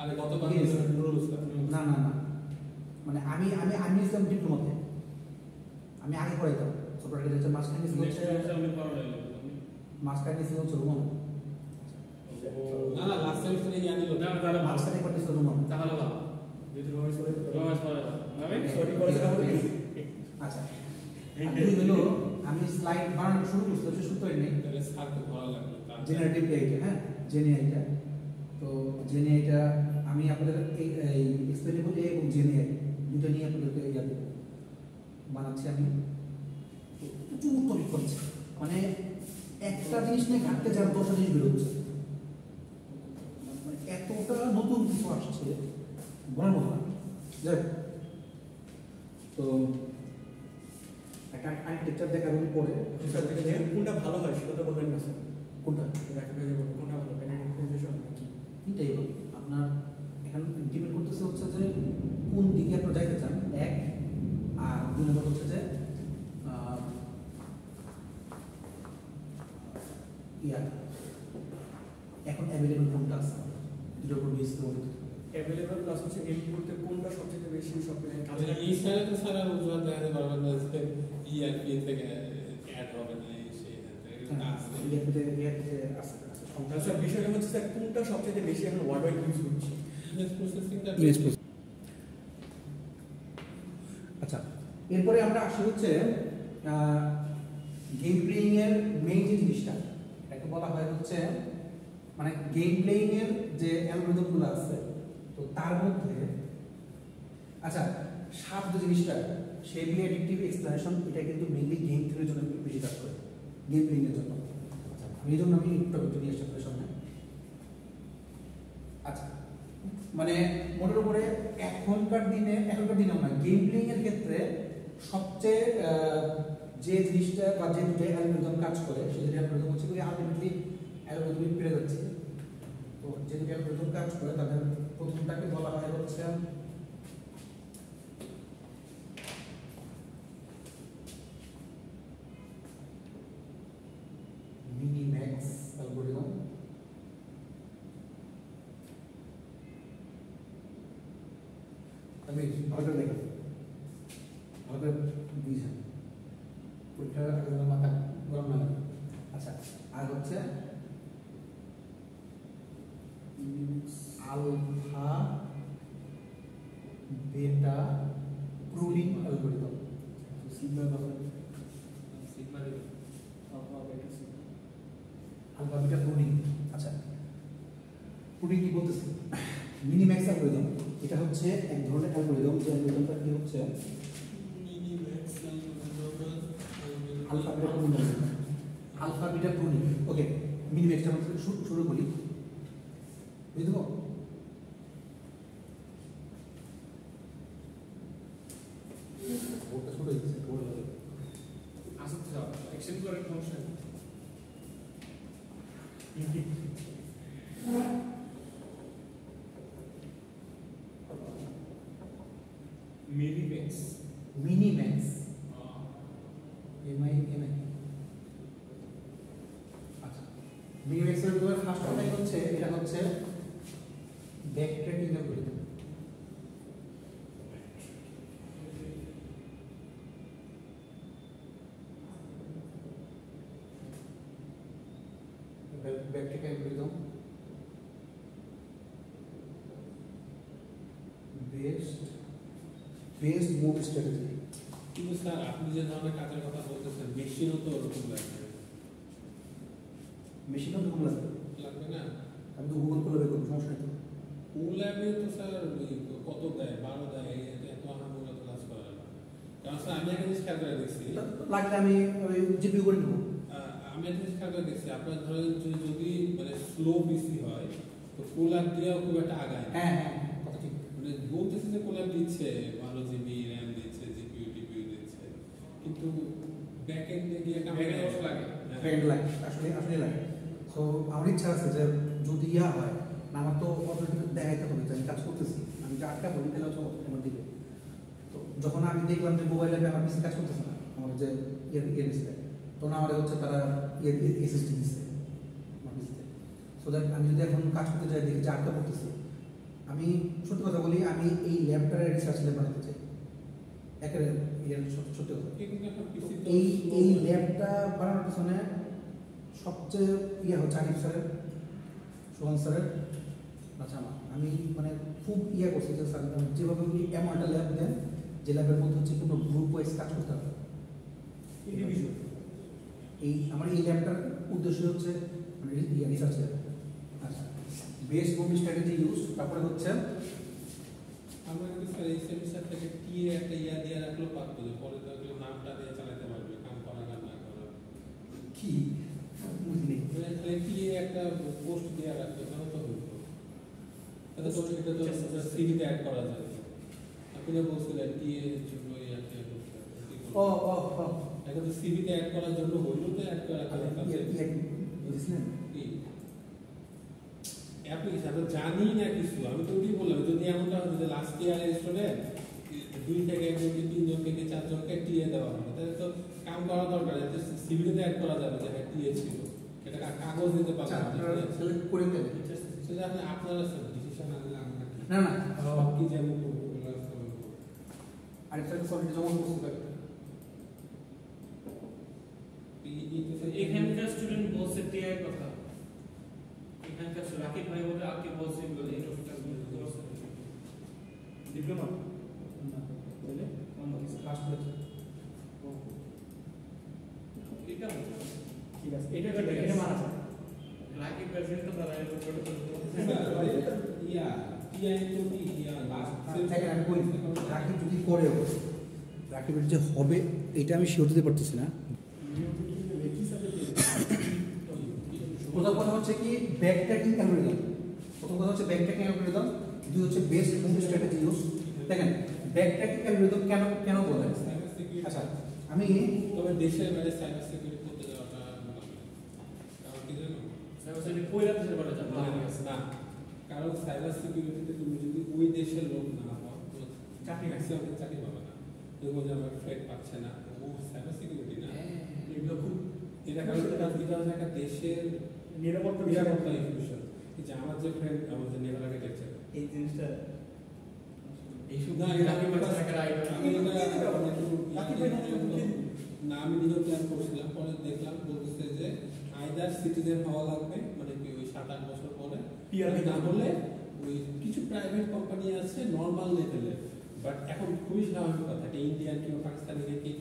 আরে গতবার নুরুল স্যার না না না মানে আমি আমি আমি নিয়েছিলাম ডিপ্লোমাতে, আমি আগে পড়াইতাম সফটওয়্যার আর্কিটেকচার। মাঝখানে নিচে হচ্ছে রুমন। না না লাস্ট সেমিস্টারে ইয়া নিল না। মাঝখানে পড়তেছিল রুমন। তাহলে ভালো যদি রমেশ পড়ে সরি করে আচ্ছা দুই হলো আমি স্লাইড বানানো শুরু করতে শুরু করি নাই তাহলে স্যারকে ভালো লাগলো। জেনারেটিভ এআইটা, হ্যাঁ জেনিআইটা। তো জেনিআইটা আমি আপনাদের এই এক্সপেরিমেন্ট এ এবং জেনিআই দুটো নিয়ে আপনাদেরকে ইয়া দেব বানাচ্ছি। আমি প্রচুর টপিক করছি, মানে একটা জিনিস নিয়ে ঘাটতে যার 10টা জিনিস বেরোচ্ছে, মানে এতটা নতুন কিছু আসছে বলার মতো না। যাই হোক, তো একটা আর্কিটেকচার দেখার পরে স্যার থেকে দেখেন কোনটা ভালো হয় সেটা তো বলবেন না স্যার। কোনটা দেখা যায় কোনটা ভালো প্যাটার্ন নাকি তিনটাই হবে আপনার। এখানে ডিপেন্ড করতেছে হচ্ছে যে কোন দিকে আপনার যাইতে চান, এক। আর দুই নম্বর হচ্ছে যে ইয়া এখন অ্যাভেলেবল কোনটা আছে দুটোর উপর বেস করে অ্যাভেলেবল প্লাস হচ্ছে এই মুহূর্তে কোনটা সবচেয়ে বেশি সবচেয়ে কাজে মানে এই স্যার তো স্যার আর উজ্জ্বল দেখাতে পারবেন না যে ইআরপি থেকে অ্যাড হবে না এই সেই স্যার বিষয়টা হচ্ছে স্যার কোনটা সবচেয়ে বেশি এখন ওয়ার্ড ওয়াইড ইউজ করছি? ইমেজ প্রসেসিংটা। আচ্ছা, এরপরে আমরা আসি হচ্ছে গেম প্লেইং এর মেইন যে জিনিসটা, এটাকে বলা হয় হচ্ছে মানে গেম প্লেইং এর যে অ্যালগরিদমগুলো আছে, তো তার মধ্যে আচ্ছা সাত যে জিনিসটা শেপলি অ্যাডিকটিভ এক্সপ্লেনেশন, এটা কিন্তু মেইনলি গেম থিওরির জন্য বেশি কাজ করে, গেম প্লেইং এর জন্য। এই জন্য আমি টপিকটা নিয়ে আসছি আপনাদের সামনে। আচ্ছা, মানে মোটের উপরে এখনকার দিনেও না, গেম প্লেইং এর ক্ষেত্রে সবচেয়ে যে জিনিসটা বা যে দুটো অ্যালগরিদম কাজ করে সেই দুটো অ্যালগরিদম হচ্ছে কি আলটিমেটলি অ্যালগরিদমিক পেরে যাচ্ছে। তো যে দুটো অ্যালগরিদম কাজ করে তাদের প্রথমটাকে বলা হয় হচ্ছে মিনিম্যাক্স অ্যালগরিদম। আমি ভালো করে দেখেন, ভালো করে বুঝেন, পরীক্ষার আগে মাথা গরম না লাগে। আচ্ছা, আর হচ্ছে alpha beta pruning algorithm. Sigma buffer sigma দিবেন আলফা বেটা প্রুনিং। আচ্ছা, প্রুনিং কি বলতেছে? মিনিম্যাক্স অ্যালগরিদম, এটা হচ্ছে এক ধরনের অ্যালগরিদম, যে অ্যালগরিদমটা কি হচ্ছে alpha beta pruning. Alpha beta pruning, okay. মিনিম্যাক্সটা আমরা শুরু করি, বুঝতে পারো? সেম করে সমস্যা নেই। মিনিম্যাক্স মিনিম্যাক্স MIMX আচ্ছা মিনিম্যাক্সের ভিতরে ফার্স্ট কথাই হচ্ছে এটা হচ্ছে back tracking algorithm. Back tracking algorithm best move strategy. কিন্তু স্যার আপনি যে ধরনের কাজের কথা বলতেছেন মেশিনও তো ওরকম লাগবে মেশিনও তো লাগবে লাগবে না? আমি তো গুগল করে বের করবো, সমস্যা নেই। ও ল্যাবে তো স্যার ওই কত দেয় 12 দেয় এত আহামরি কাজ করা যাবে না। কারণ স্যার আমি একটা জিনিস খেয়াল করে দেখছি লাগলে আমি জিপিইউ করে নেবো। আমি একটা জিনিস খেয়াল করে দেখছি আপনার ধরেন যদি মানে স্লো পিসি হয় তো কোলার দিয়েও খুব একটা আগায় না। হ্যাঁ হ্যাঁ কথা ঠিক। মানে বলতেছে যে কোলার দিচ্ছে 12 জিবি র্যাম দিচ্ছে জিপিইউ টিপিইউ দিচ্ছে কিন্তু ব্যাক এন্ডে গিয়ে ব্যাকএন্ডে অবশ্য লাগে। ফ্রেন্ড লাগে আসলে লাগে। সো আমার ইচ্ছা আছে যে যদি হয় না আমার তো অলরেডি দেখাইতে হবে যে আমি কাজ করতেছি, আমি যে আটকা বলি তাহলে হচ্ছে আমার দিকে। তো যখন আমি দেখলাম যে মোবাইল অ্যাপে আমার পিসি কাজ করতেছে না, আমার যে ডিসপ্লে, তখন আমার হচ্ছে তারা এসএসডি দিচ্ছে আমার পিসিতে। সো দ্যাট আমি যদি এখন কাজ করতে যাই দেখি যে আটকা করতেছি, আমি সত্যি কথা বলি আমি এই ল্যাবটারে রিসার্চ ল্যাব বানাতে চাই। একেবারে সত্যি কথা। কিন্তু এখন পিসি তো এই ল্যাবটা বানানোর পিছনে সবচেয়ে হচ্ছে আরিফ স্যারের, সোহান স্যারের, আচ্ছা আমার আমি মানে খুব করছি যে স্যার যেভাবে উনি এমন একটা ল্যাব দেন যে ল্যাবের মধ্যে হচ্ছে কোনো গ্রুপ ওয়াইজ কাজ করতে হবে। আমার এই ল্যাবটার উদ্দেশ্য হচ্ছে মানে রিসার্চ ল্যাব। আচ্ছা বেস্ট মুভ স্ট্র্যাটেজি ইউজ, তারপরে হচ্ছে আমরা কিন্তু স্যার এই সেমিস্টার থেকে টিএ একটা দিয়ে রাখলেও পারতো যে পরে তো এগুলো নামটা দিয়ে চালাতে পারবে কাম করা না করা কি বুঝলি মানে তাহলে টিএ একটা পোস্ট দিয়ে রাখতো তাহলে তো হতো। তাহলে তো এটা তো সিভিতে অ্যাড করা যায়। আপনি যে বলছিলেন টিএ এর জন্য এই একটা ও এখন তো সিভিতে অ্যাড করার জন্য হইলো তো অ্যাড করা বুঝলেন কি অ্যাপ্লিকেশন তো জানি না কিছু। আমি তো ওটাই বললাম যদি এমনটা হতো যে লাস্ট ইয়ারের স্টুডেন্ট 2 থেকে 3 জন থেকে 4 জনকে টিএ দেওয়া হবে তাহলে তো কাম করা দরকার যাতে সিভিতে অ্যাড করা যাবে যে হ্যাঁ টিএ ছিল এটা কাগজ দিতে পারবেন সিলেক্ট করে দেন। সেটা আপনি আপনারা ডিসিশন আনলে আমরা না না সব কি যেমন করবো আরেকটা কোয়ালিটি যেমন করতে পারে। এখানকার স্টুডেন্ট বলছে টিআই কথা, এখানকার রাকিব ভাই বলে আকিব বলছে বলে এই টপিকটা ডিপ্লোমা বলে অন্য কিছু ফার্স্ট হয়েছে এটা ঠিক আছে এটা মানা যায়। রাকিব প্রেসিডেন্ট তো তারা ছোট ছোট ইয়া টিআই তো কি ইয়া লাস্ট দেখেন আমি বলি রাকিব যদি করেও রাকিবের যে হবে এটা আমি শিওর দিতে পারতেছি না। প্রথম কথা হচ্ছে কি ব্যাক ট্র্যাকিং অ্যালগরিদম, প্রথম কথা হচ্ছে ব্যাক ট্র্যাকিং অ্যালগরিদম, দুই হচ্ছে বেস্ট মুভ স্ট্র্যাটেজি ইউজ। দেখেন ব্যাক ট্র্যাকিং অ্যালগরিদম কেন বলে আচ্ছা আমি তবে দেশের বাইরে সাইবার সিকিউরিটি করতে যাওয়াটা কারণ কি জানো সাইবার সিকিউরিটি কইরা দেশের বাইরে যাবে না কারণ সাইবার সিকিউরিটিতে তুমি যদি ওই দেশের লোক না হও তো চাকরি ম্যাক্সিমাম চাকরি পাবে না। যেমন যে আমার ফ্রেড পাচ্ছে না ও সাইবার সিকিউরিটি না এগুলো খুব এটা কারণ এটা একটা দেশের নিরাপত্তা ইনস্টিটিউশন। যে আমার যে ফ্রেন্ড আমার যে নেভাল আর্কিটেকচার এই জিনিসটা এই না রাকিব ভাই না আমি নিজেও প্ল্যান করছিলাম পরে দেখলাম বলতেছে যে আইদার সিটিজেন হওয়া লাগবে মানে কি ওই 7-8 বছর পরে না হলে ওই কিছু প্রাইভেট কোম্পানি আছে নর্মাল লেভেলে বাট এখন খুবই স্বাভাবিক কথা এটা ইন্ডিয়ান কিংবা পাকিস্তানি নাকি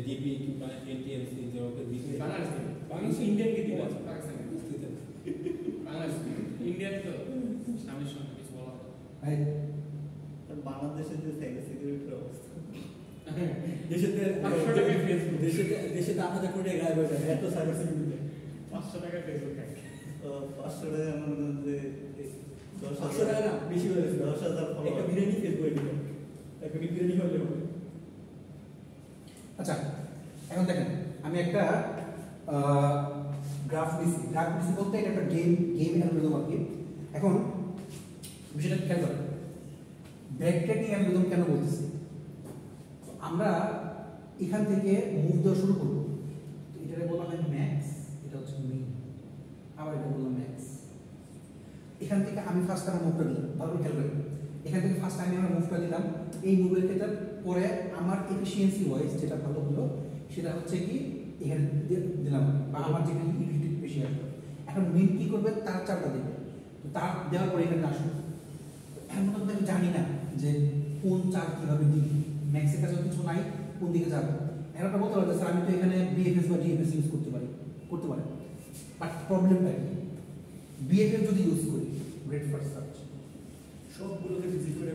ডিবি কিংবা এনটিএমসি যে ওকে দিতে বাংলাদেশ ইন্ডিয়ান কি দিবে পাকিস্তানি দিতে বাংলাদেশ ইন্ডিয়ান তো স্বামীর সঙ্গে কিছু বলা ভাই বাংলাদেশের যে সাইবার সিকিউরিটির অবস্থা দেশে আমাদের কোটি গায়েব হয়ে যাবে এত সাইবার সিকিউরিটি। 500 টাকা ফেসবুক হ্যাক 500 টাকা মনে করেন যে 500 টাকা না বেশি হয়ে গেছে 10,000 একটা ফলোয়ার বিরিয়ানি ফেসবুকে দিল একটা বিরিয়ানি হলে হবে। আচ্ছা এখন দেখেন আমি একটা গ্রাফ ডিসি বলতে এটা একটা গেম অ্যালগরিদম আর কি। এখন বিষয়টা খেয়াল করেন, ব্যাক ট্র্যাকিং অ্যালগরিদম কেন বলতেছি? আমরা এখান থেকে মুভ দেওয়া শুরু করবো, এটাকে বলা হয় ম্যাক্স, এটা হচ্ছে মিন, আবার এটা বললাম ম্যাক্স। এখান থেকে আমি ফার্স্ট আমার মুভটা দিলাম, ভালো খেয়াল করেন, এখান থেকে ফার্স্ট আমি আমার মুভটা দিলাম, এই মুভের ক্ষেত্রে পরে আমার এফিসিয়েন্সি ওয়াইজ যেটা ভালো হলো সেটা হচ্ছে কি এখানে দিলাম, বা আমার যেখানে ইউটিলিটি বেশি আসবে। এখন মিন কি করবে, তার চালটা দেবে, তো তার দেওয়ার পরে এখানে আসবে। এখন পর্যন্ত আমি জানি না যে কোন চাল কীভাবে দিই, ম্যাক্সের কাছে কিছু নাই, কোন দিকে যাবো। এখন একটা বলতে পারবে স্যার আমি তো এখানে বিএফএস বা ডিএফএস ইউজ করতে পারি, বাট প্রবলেমটা কি, বিএফএস যদি ইউজ করি গ্রেট ফার্স্ট সার্চ সবগুলোকে ভিজিট করে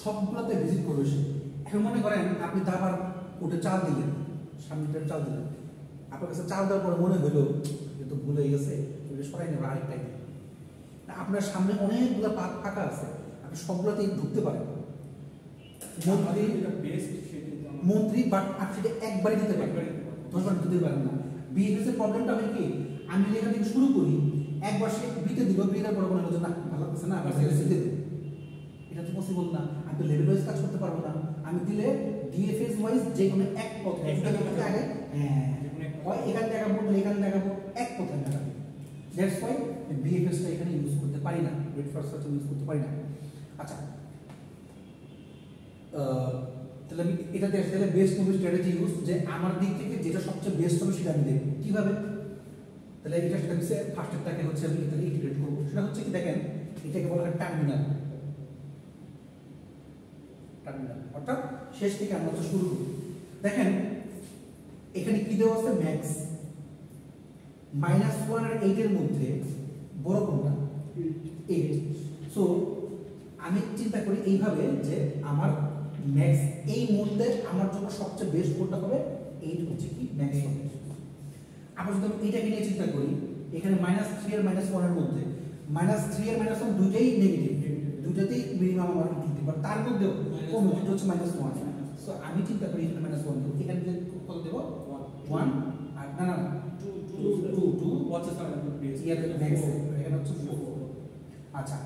সবগুলোতে ভিজিট করবে সে। এখন মনে করেন আপনি দাবার ওটা চাল দিলেন, সামনেটার চাল দিলেন, আপনার কাছে চাল দেওয়ার পরে মনে হলো কিন্তু ভুল হয়ে গেছে, ওটা সরাই নেবে আরেকটাই। আপনার সামনে অনেকগুলো পাত ফাঁকা আছে, আপনি সবগুলোতেই ঢুকতে পারেন মন্ত্রী, বাট আপনি সেটা একবারই দিতে পারবেন, 10 বার দিতে পারেন না। বিএফএস এর প্রবলেমটা আমি কি, আমি যদি এখান থেকে শুরু করি, একবার সে বিতে দিল, বিয়ের পরে মনে হলো না ভালো লাগছে না, আবার সেটা দিতে দেবে, এটা তো পসিবল না। আমি তো লেভেল ওয়াইজ কাজ করতে পারবো না, আমি দিলে ডিএফএস ওয়াইজ যে কোনো এক পথ আগে, হয় এখান থেকে আগাবো, এখান থেকে আগাবো, এক পথে আমি আগাবো। দ্যাটস ওয়াই বিএফএসটা এখানে ইউজ করতে পারি না, গ্রেট ফার্স্ট সার্চ ইউজ করতে পারি না। আচ্ছা, তাহলে আমি এটাতে আসলে বেস্ট মুভি স্ট্র্যাটেজি ইউজ, যে আমার দিক থেকে যেটা সবচেয়ে বেস্ট হবে সেটা আমি দেখবো কিভাবে। তাহলে এটা সেটা হচ্ছে ফার্স্টেরটাকে হচ্ছে আমি এটাকে ইন্টিগ্রেট করবো, সেটা হচ্ছে কি দেখেন, এটাকে বলা হয় টার্মিনাল, অর্থাৎ শেষ থেকে আমরা হচ্ছে শুরু করি। দেখেন এখানে কি দেওয়া আছে, ম্যাক্স, -1 আর 8 এর মধ্যে বড় কোনটা, 8। সো আমি চিন্তা করি এইভাবে যে আমার ম্যাক্স এই মুহূর্তে আমার জন্য সবচেয়ে বেস্ট কোনটা হবে, 8 হচ্ছে কি ম্যাক্স হবে। আবার যদি আমি এটাকে নিয়ে চিন্তা করি, এখানে -3 আর -1 এর মধ্যে, -3 আর -1 দুইটাই নেগেটিভ, দুইটাতেই মিনিমাম আমার ইউটিলিটি, বাট তার মধ্যেও কোন এটা হচ্ছে -1। সো আমি চিন্তা করি এখানে -1 দেব, এখানে কত দেব, 1 আর না 2 হোয়াটস এর সামনে ইয়াতে ম্যাক্স এখানে হচ্ছে 4। আচ্ছা,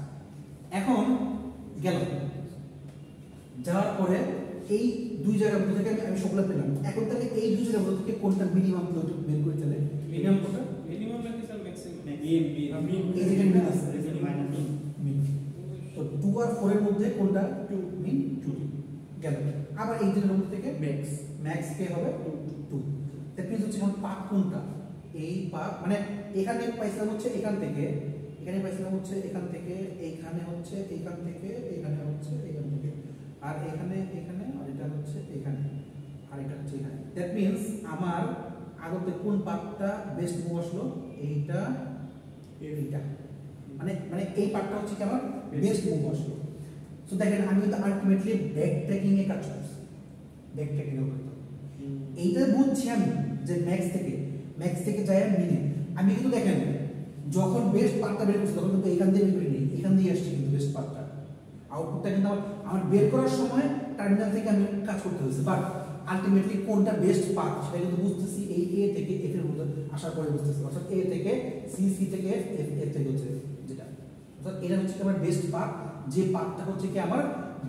এখন গেল, যাওয়ার পরে এই দুই জায়গার মধ্যে থেকে আমি সবগুলো পেলাম। এখন তাহলে এই দুই জায়গার মধ্যে থেকে কোনটা মিনিমাম ফ্লোট বের করে তাহলে মিনিমাম কোনটা, মিনিমাম নাকি স্যার ম্যাক্সিমাম? এই যেখানে মিন আছে, মিন। তো 2 আর 4 এর মধ্যে কোনটা, 2 মিন 2 গেল। আবার এই দুটোর মধ্যে থেকে ম্যাক্স কে হবে 2। দ্যাট মিন্স হচ্ছে পাক কোনটা, এই পাক মানে এখানে পাইছিলাম হচ্ছে এখান থেকে, এখানে পাইছিলাম হচ্ছে এখান থেকে, এইখানে হচ্ছে এখান থেকে, এখানে হচ্ছে এখান থেকে, আর এখানে এখানে, আর এটা হচ্ছে এখানে, আর এটা হচ্ছে এখানে। দ্যাট মিন্স আমার আগতে কোন পার্টটা বেস্ট মুভ আসলো, এইটা এইটা, মানে মানে এই পার্টটা হচ্ছে কি আমার বেস্ট মুভ আসলো। সো দেখেন আমি কিন্তু আলটিমেটলি ব্যাক ট্র্যাকিং এ কাজ করছি, ব্যাক ট্র্যাকিং এর করতে এইটা বুঝছি আমি যে ম্যাক্স থেকে যায় মিনে। আমি কিন্তু দেখেন যখন বেস্ট পার্টটা বের করছি তখন কিন্তু এখান দিয়ে বের করি, এখান দিয়ে আসছি কিন্তু বেস্ট পার্টটা, আউটপুটটা কিন্তু আমার বের করার সময় টার্মিনাল থেকে আমি কাজ করতে হয়েছে, বাট আলটিমেটলি কোনটা বেস্ট পার্ট সেটা কিন্তু বুঝতেছি এই এ থেকে এফ এর মধ্যে আসার পরে বুঝতেছি, অর্থাৎ এ থেকে সি, সি থেকে এফ, এফ থেকে হচ্ছে যেটা, অর্থাৎ এটা হচ্ছে আমার বেস্ট পার্ট, যে পার্টটা হচ্ছে কি আমার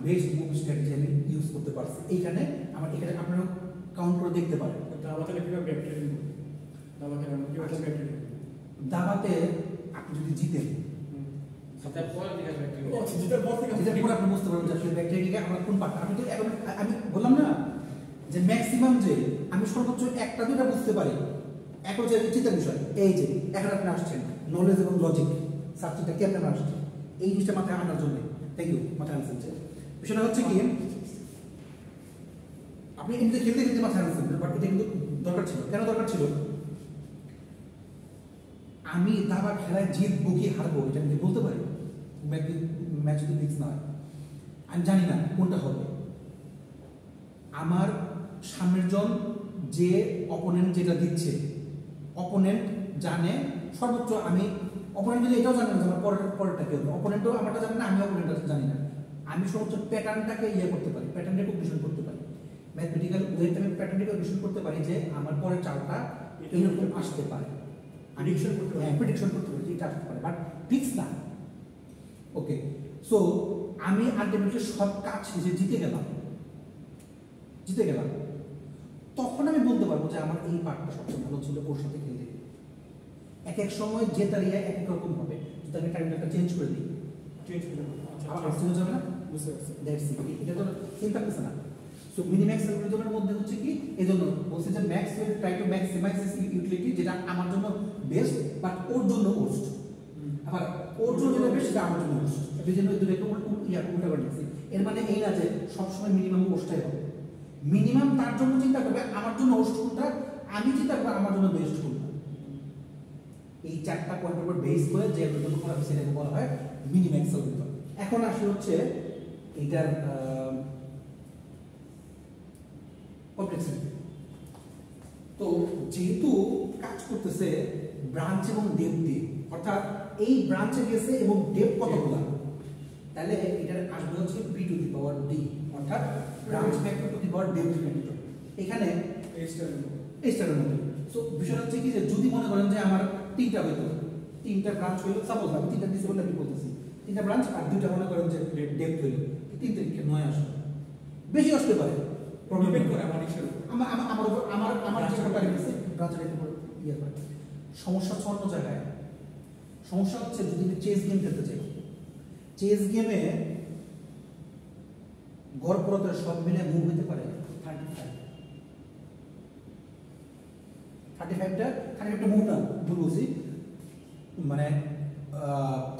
বেস্ট মুভ স্ট্র্যাটেজি আমি ইউজ করতে পারছি। এইখানে আমার এখানে আপনারা কাউন্ট করে দেখতে পারেন। দাবাতে কিভাবে ব্যাক ট্র্যাকিং করব, দাবাতে আমরা কিভাবে ব্যাক ট্র্যাকিং করব, দাবাতে আপনি যদি জিতেন সেটা পরে দিকে ব্যাটারি ও যেটার পর থেকে যেটা পুরো আপনি বুঝতে পারবেন যে আসলে ব্যাকটেরিয়া আমরা কোন পার্টটা, আমি তো এখন আমি বললাম না যে ম্যাক্সিমাম যে আমি সর্বোচ্চ একটা দুটা বুঝতে পারি। এখন যে চিন্তার বিষয় এই যে এখন আপনি আসছেন নলেজ এবং লজিক সাবজেক্টটা কি আপনার আসছে, এই জিনিসটা মাথায় আনার জন্য থ্যাংক ইউ, মাথায় আনছেন। বিষয়টা হচ্ছে কি আপনি এমনিতে খেলতে খেলতে মাথায় আনছেন, বাট এটা কিন্তু দরকার ছিল। কেন দরকার ছিল, আমি দাবা খেলায় জিতবো কি হারবো এটা আমি বলতে পারি, ম্যাচ যদি ফিক্স না হয়, আমি জানি না কোনটা হবে। আমার সামনের জন যে অপোনেন্ট যেটা দিচ্ছে, অপোনেন্ট জানে সর্বোচ্চ, আমি অপোনেন্ট যদি এটাও জানে না আমার পরেরটা কি হবে, অপোনেন্টও আমারটা জানে না, আমি অপোনেন্টটা জানি না, আমি সর্বোচ্চ প্যাটার্নটাকে ইয়ে করতে পারি, প্যাটার্ন রেকগনিশন করতে পারি। ম্যাথমেটিক্যাল ওয়েতে আমি প্যাটার্নটাকে বিশ্লেষণ করতে পারি যে আমার পরের চালটা এরকম আসতে পারে, Prediction করতে পারি। হ্যাঁ প্রেডিকশন করতে পারি যে এটা আসতে পারে, বাট ফিক্স না। ওকে, সো আমি আলটিমেটলি সব কাজ শেষে জিতে গেলাম, তখন আমি বলতে পারবো যে আমার এই পার্টটা সবচেয়ে ভালো ছিল, ওর সাথে খেলতে। এক এক সময় জেতার ইয়ে এক এক রকম হবে, যদি আমি টাইমটা চেঞ্জ করে দিই চেঞ্জ করে দেবো। আবার চেঞ্জ হবে না, বুঝতে পারছি। That's it. এটা তো সেম থাকতেছে না। সো মিনিম্যাক্স অ্যালগরিদমের মধ্যে হচ্ছে কি, এজন্য বলছে যে max will try to maximise this utility, যেটা আমার জন্য বেস্ট বাট ওর জন্য ওর্স্ট। আবার ওর জন্য যেটা বেস্ট সেটা আমার জন্য ওর্স্ট। এই জন্য এই দুটোকে উল্টা করে দিচ্ছি। এর মানে এই না যে সবসময় মিনিমাম ওর্স্টটাই হবে। মিনিমাম তার জন্য চিন্তা করবে আমার জন্য ওর্স্ট কোনটা, আমি চিন্তা করবো আমার জন্য বেস্ট কোনটা। এই চারটা পয়েন্টের উপর বেস করে যে অ্যালগরিদম করা হয়েছে সেটাকে বলা হয় মিনিম্যাক্স অ্যালগরিদম। এখন আসলে হচ্ছে এইটার কমপ্লেক্সিটি। তো যেহেতু কাজ করতেছে ব্রাঞ্চ এবং ডেপ দিয়ে, অর্থাৎ এই ব্রাঞ্চে গেছে এবং ডেপ কতগুলা, তাহলে এটার আসবে হচ্ছে b to the power d, অর্থাৎ branch factor to the power depth factor. এখানে এক্সটার মতো। সো বিষয় হচ্ছে কি যে যদি মনে করেন যে আমার তিনটা ব্রাঞ্চ হইলো, সাপোজ আমি তিনটা দিছি বলে আমি বলতেছি, তিনটা ব্রাঞ্চ আর দুইটা মনে করেন যে ডেপ হইলো, 3 তারিখে 9 আসবে, বেশি আসতে পারে, প্রবলেম করে আমার ইস্যু আমার যে ব্যাপারে গেছে ব্রাঞ্চের উপর ইয়ে করে। সমস্যা হচ্ছে অন্য জায়গায়। সমস্যা হচ্ছে যদি আমি চেস গেম খেলতে চাই, চেস গেমে গড় পড়তে সব মিলে মুভ হতে পারে 35টা মুভ না ভুল বলছি, মানে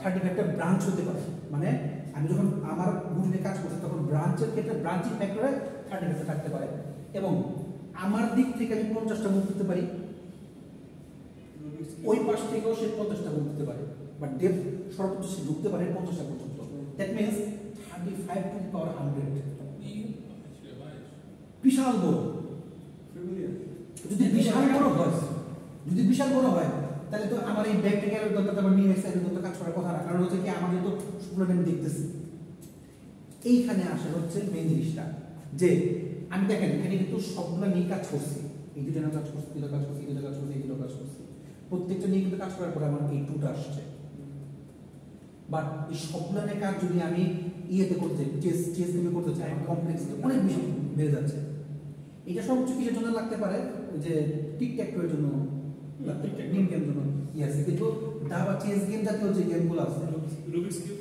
35টা ব্রাঞ্চ হতে পারে। মানে আমি যখন আমার রুটিনে কাজ করছি তখন ব্রাঞ্চের ক্ষেত্রে ব্রাঞ্চিং ফ্যাক্টরে 35টা থাকতে পারে, এবং আমার দিক থেকে আমি 50টা মুভ করতে পারি, ওই পাশ থেকেও সে 50টা মুভ করতে পারে, বাট ডেপ সর্বোচ্চ সে ঢুকতে পারে 50টা পর্যন্ত। দ্যাট মিনস 35 টু দি পাওয়ার 100, বিশাল বড়। যদি বিশাল বড় হয় তাহলে তো আমার এই ব্যাগ থেকে আরো দরকার, আমার নিউ এক্সাইড দরকার কাজ করার কথা না, কারণ হচ্ছে কি আমার যেহেতু শুক্রবার আমি দেখতেছি। এইখানে আসে হচ্ছে মেন জিনিসটা, যে আমি দেখেন এখানে কিন্তু সবগুলো নিয়ে কাজ করছি, এই দুটো কাজ করছি, এই দুটো কাজ করছি, এই দুটো কাজ করছি, এই দুটো কাজ করছি, প্রত্যেকটা নিয়ে কিন্তু কাজ করার পরে আমার এই টুটা আসছে। বাট এই সবগুলো নিয়ে কাজ যদি আমি ইয়েতে করতে চেস গেমে করতে চাই, কমপ্লেক্স অনেক বেশি বেড়ে যাচ্ছে। এটা সবচেয়ে কিসের জন্য লাগতে পারে, যে টিকট্যাক-টোয়ের জন্য, নিম গেম জন্য আছে, কিন্তু দা বা চেস গেম জাতীয় যে গেমগুলো আছে,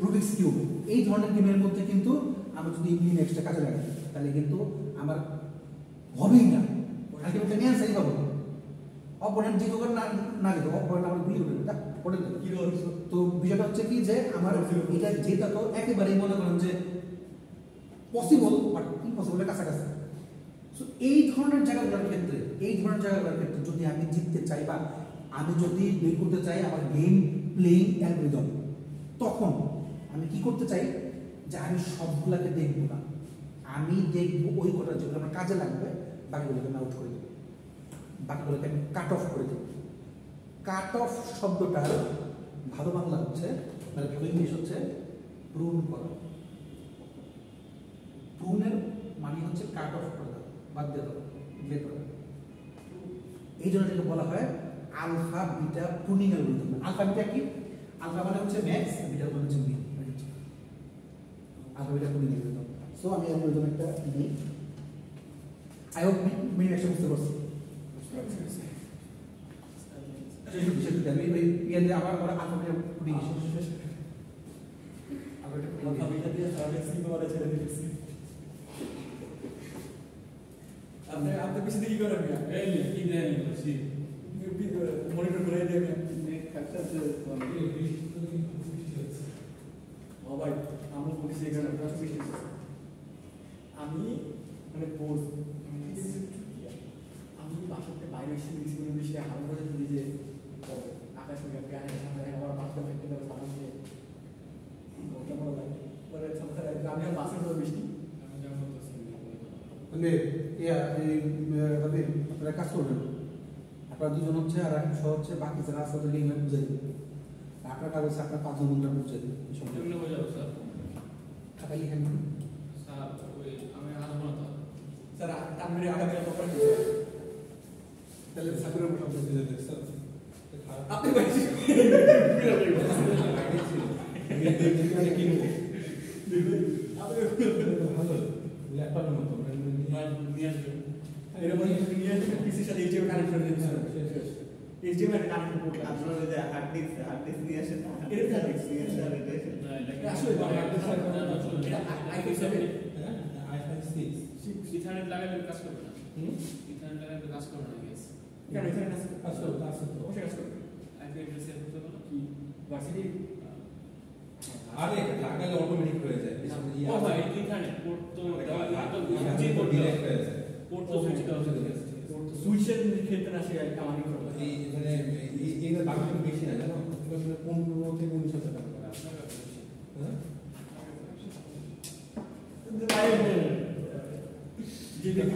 রুবিক্স কিউব, এই ধরনের গেমের মধ্যে কিন্তু আমি যদি মিনিম্যাক্সটা কাজে লাগাই তাহলে কিন্তু আমার হবেই না, আলটিমেটলি আমি অ্যান্সারই পাবো। অপোনেন্ট জিতো করে না যেত, অপোনেন্ট আমার গুলি করে দেবে, তো বিষয়টা হচ্ছে কি যে আমার এটা জেতা তো একেবারেই মনে করেন যে পসিবল, বাট ইম্পসিবলের কাছাকাছি। সো এই ধরনের জায়গাগুলোর ক্ষেত্রে যদি আমি জিততে চাই বা আমি যদি বের করতে চাই আমার গেম প্লেইং অ্যালগরিদম, তখন আমি কি করতে চাই যে আমি সবগুলাকে দেখবো না, আমি দেখবো ওই কটা যেগুলো আমার কাজে লাগবে, বাকিগুলোকে আমি আউট করে দেবো, বাকিগুলোকে আমি কাট অফ করে দেবো। কাট অফ শব্দটার ভালো বাংলা হচ্ছে, মানে ভালো ইংলিশ হচ্ছে প্রুন করা। প্রুনের মানে হচ্ছে কাট অফ করে দেওয়া, বাদ দিয়ে দেওয়া, বের করে দেওয়া। এই জন্য এটাকে বলা হয় alpha beta pruning algorithm. Alpha beta কি? আলফা মানে হচ্ছে ম্যাক্স, বিটা মানে হচ্ছে min. Alpha beta pruning algorithm. So আমি অ্যালগরিদম একটা নিই, আই হোপ মিন একটা বুঝতে পারছি। আমি ওই ইয়ে আমার আলফা বিটা প্রুনিং আপনি পিছনে কি করেন মনিটর করে দিয়ে ভাই আমরা বলছি এখানে আমি মানে আমি বাসাতে বাইরে এসে দিয়েছি বেশি হাল করে দিই যে আকাশ আমার বাসটা ফেলতে পারে সামনে দিয়ে আমি আর বাসের করে বেশি মানে আপনারা কাজ করবেন, আপনারা দুজন হচ্ছে আর এক হচ্ছে, বাকি যারা আছে ওদের লিঙ্ক বুঝে দেবেন। আপনার কাজ হচ্ছে আপনার 5 জন ঘন্টা বুঝে দেবেন, কেমনে বোঝাবো স্যার? খাতা লিখেন। স্যার ওই আমি আসবো না, স্যার তানভীরের আগামী কখন তাহলে সাকুরের মতো আপনি বলছি ভালো ল্যাপটপের মতো নিয়ে আসবে এরকম নিয়ে পিসির সাথে এইচডিএমআই কানেক্ট করে দিচ্ছি এইচডিএমআই কানেক্ট করতে আপনারা ওই যে হার্ড ডিস্ক নিয়ে আসেন না, এর হার্ড ডিস্ক নিয়ে আসেন আর এটা এসে আসলে ইথারনেট লাগালে কাজ করবে না ইথারনেট লাগালে কাজ করবে না গেস কেন এখানে আছে আছে তো অবশ্যই কাজ করবে আইপি অ্যাড্রেস এর করতে হবে না কি ভার্সিটি আরে লাগালে অটোমেটিক হয়ে যায় ও ভাই ইথারনেট পোর্ট তো যে পোর্ট ডিরেক্ট হয়ে যায় পোর্ট তো সুইচ করা হচ্ছে সুইচের ক্ষেত্রে না সে আমার এই মানে এই দাম কিন্তু বেশি না জানো 15 থেকে 19 হাজার টাকা হ্যাঁ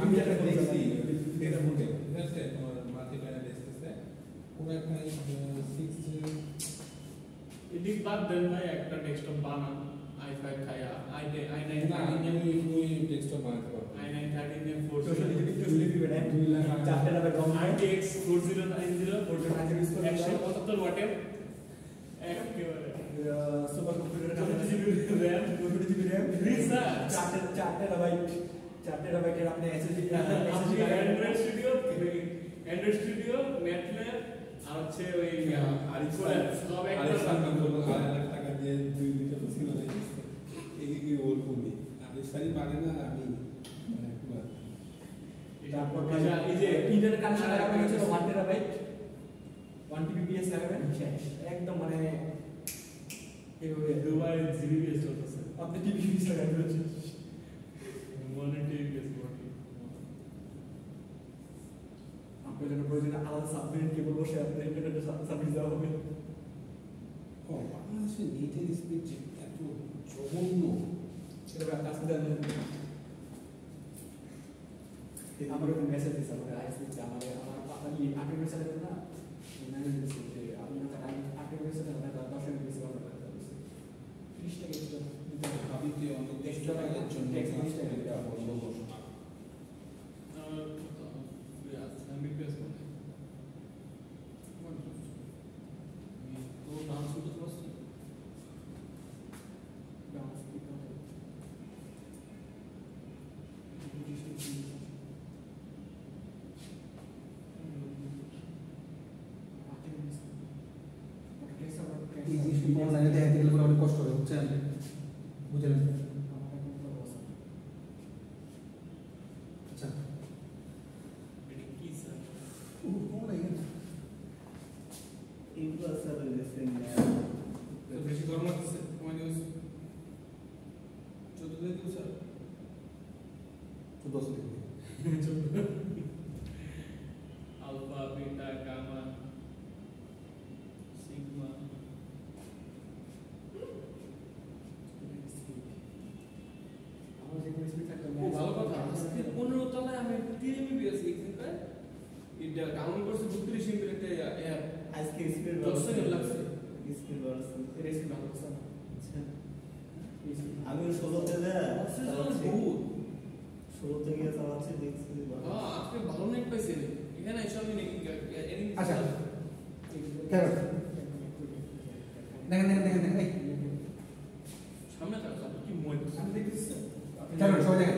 আমি একটা দেখছি ফেসবুকে ঠিক আছে তোমার মাল্টিপ্লায়ার দেখতেছে কোন একটা 6 এদিক বাদ দেন ভাই একটা ডেস্কটপ বানান i5 খায়া i9 না আমি ওই ডেস্কটপ বানাতে পারবো i9 13 4 চারটে নাম্বার কম RTX 4090 175 ওয়াটের একেবারে super computer 4GB RAM 2GB RAM research চারটে নাম্বারের আপনি এসএসডি অ্যান্ড্রয়েড স্টুডিও ম্যাটল্যাব আর হচ্ছে ওই সব একটা লাখ টাকা দিয়ে দুইটা মেশিন বানাইছে এই ওরকমই আমি সারি পারে না আমি তারপর এই যে ইন্টারনেট কানেকশন লাগাবেন হচ্ছে 1 টেরাবাইট 1 Gbps লাগাবেন শেষ একদম মানে এইভাবে দুবাই জিবিএস চলতেছে আপনি টিভি ফিক্স লাগাবেন হচ্ছে মনে টিভিএস বটি আপনার জন্য প্রয়োজন আলাদা সাবমেরিন কেবল বসে আপনার ইন্টারনেটে সার্ভিস দেওয়া হবে ও বাংলাদেশের নেটের স্পিড এত জঘন্য সেটা কাছে দেন আমার একটা মেসেজ দিছে আমাকে আইএসপি আমার আপনি আপনি মেসেজ দেন না মেসেজ দিছে যে আপনি আপনি মেসেজ দেন না 10 মিনিট বেশি কথা বলতে 30 টাকা এক্সট্রা আমি কি অন্তত এক্সট্রা টাকার জন্য এক্সট্রা টাকা দিতে হবে আমি প্রেস করতে তো নাম শুনতে পাচ্ছি এই জিনিসটা অনলাইনে দেখাতে গেলে পরে অনেক কষ্ট হবে বুঝছেন বুঝলেন আচ্ছা এটা কি স্যার এগুলো স্যার ওই যে তো বেশি গরম লাগছে কমাই দিও 14 দিয়ে দিও স্যার 14 থেকে আলফা বিটা গামা সিগমা ভালো কথা আজকে 15 তলায় আমি 3 MBPS এক্সিকার এটা ডাউনলোড করছি 32 MB একটা অ্যাপ আজকে স্পিড 10 সেকেন্ড লাগছে স্পিড বাড়ছে রেসিপি ভালো আছে আমি 16 তে চালাচ্ছি বহুত 16 তে গিয়ে চালাচ্ছি দেখছি যে ভালো। আজকে ভালো নেট পাইছে এখানে সবই নেই আচ্ছা কেন দেখেন এই সামনে থাকো কি মই আমি দেখতেছি কেন সবাই দেখেন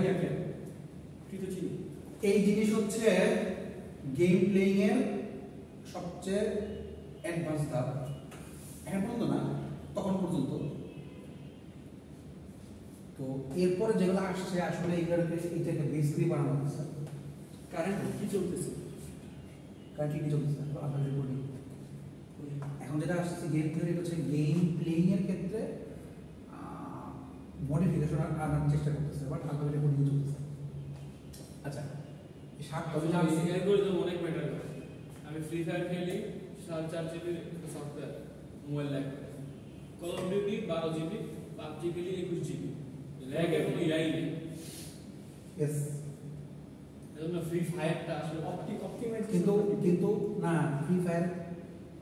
তুই তো চিনি এই জিনিস হচ্ছে গেম প্লেইং এর সবচেয়ে অ্যাডভান্স ধাপ এখন পর্যন্ত না তখন পর্যন্ত তো এরপরে যেগুলো আসছে আসলে এইটাকে বেসিক্যালি বানানো হচ্ছে কারেন্ট কি চলতেছে কারণ কি চলতেছে আপনাদের বলি এখন যেটা আসছে গেম থিওরি হচ্ছে গেম প্লেইং এর ক্ষেত্রে মডিফিকেশন আনার চেষ্টা করতেছে বাট আলটিমেটলি কোডিং চলতেছে আচ্ছা এই 7 আমি সিঙ্গেল করে তো অনেক ম্যাটার করে আমি ফ্রি ফায়ার খেলি 4.5 GB software mobile lag call of duty 12 GB PUBG খেলি 21 GB ল্যাগ এখন ইয়াই নেই ইয়েস এজন্য ফ্রি ফায়ারটা আসলে অপটিমাইজ কিন্তু না ফ্রি ফায়ার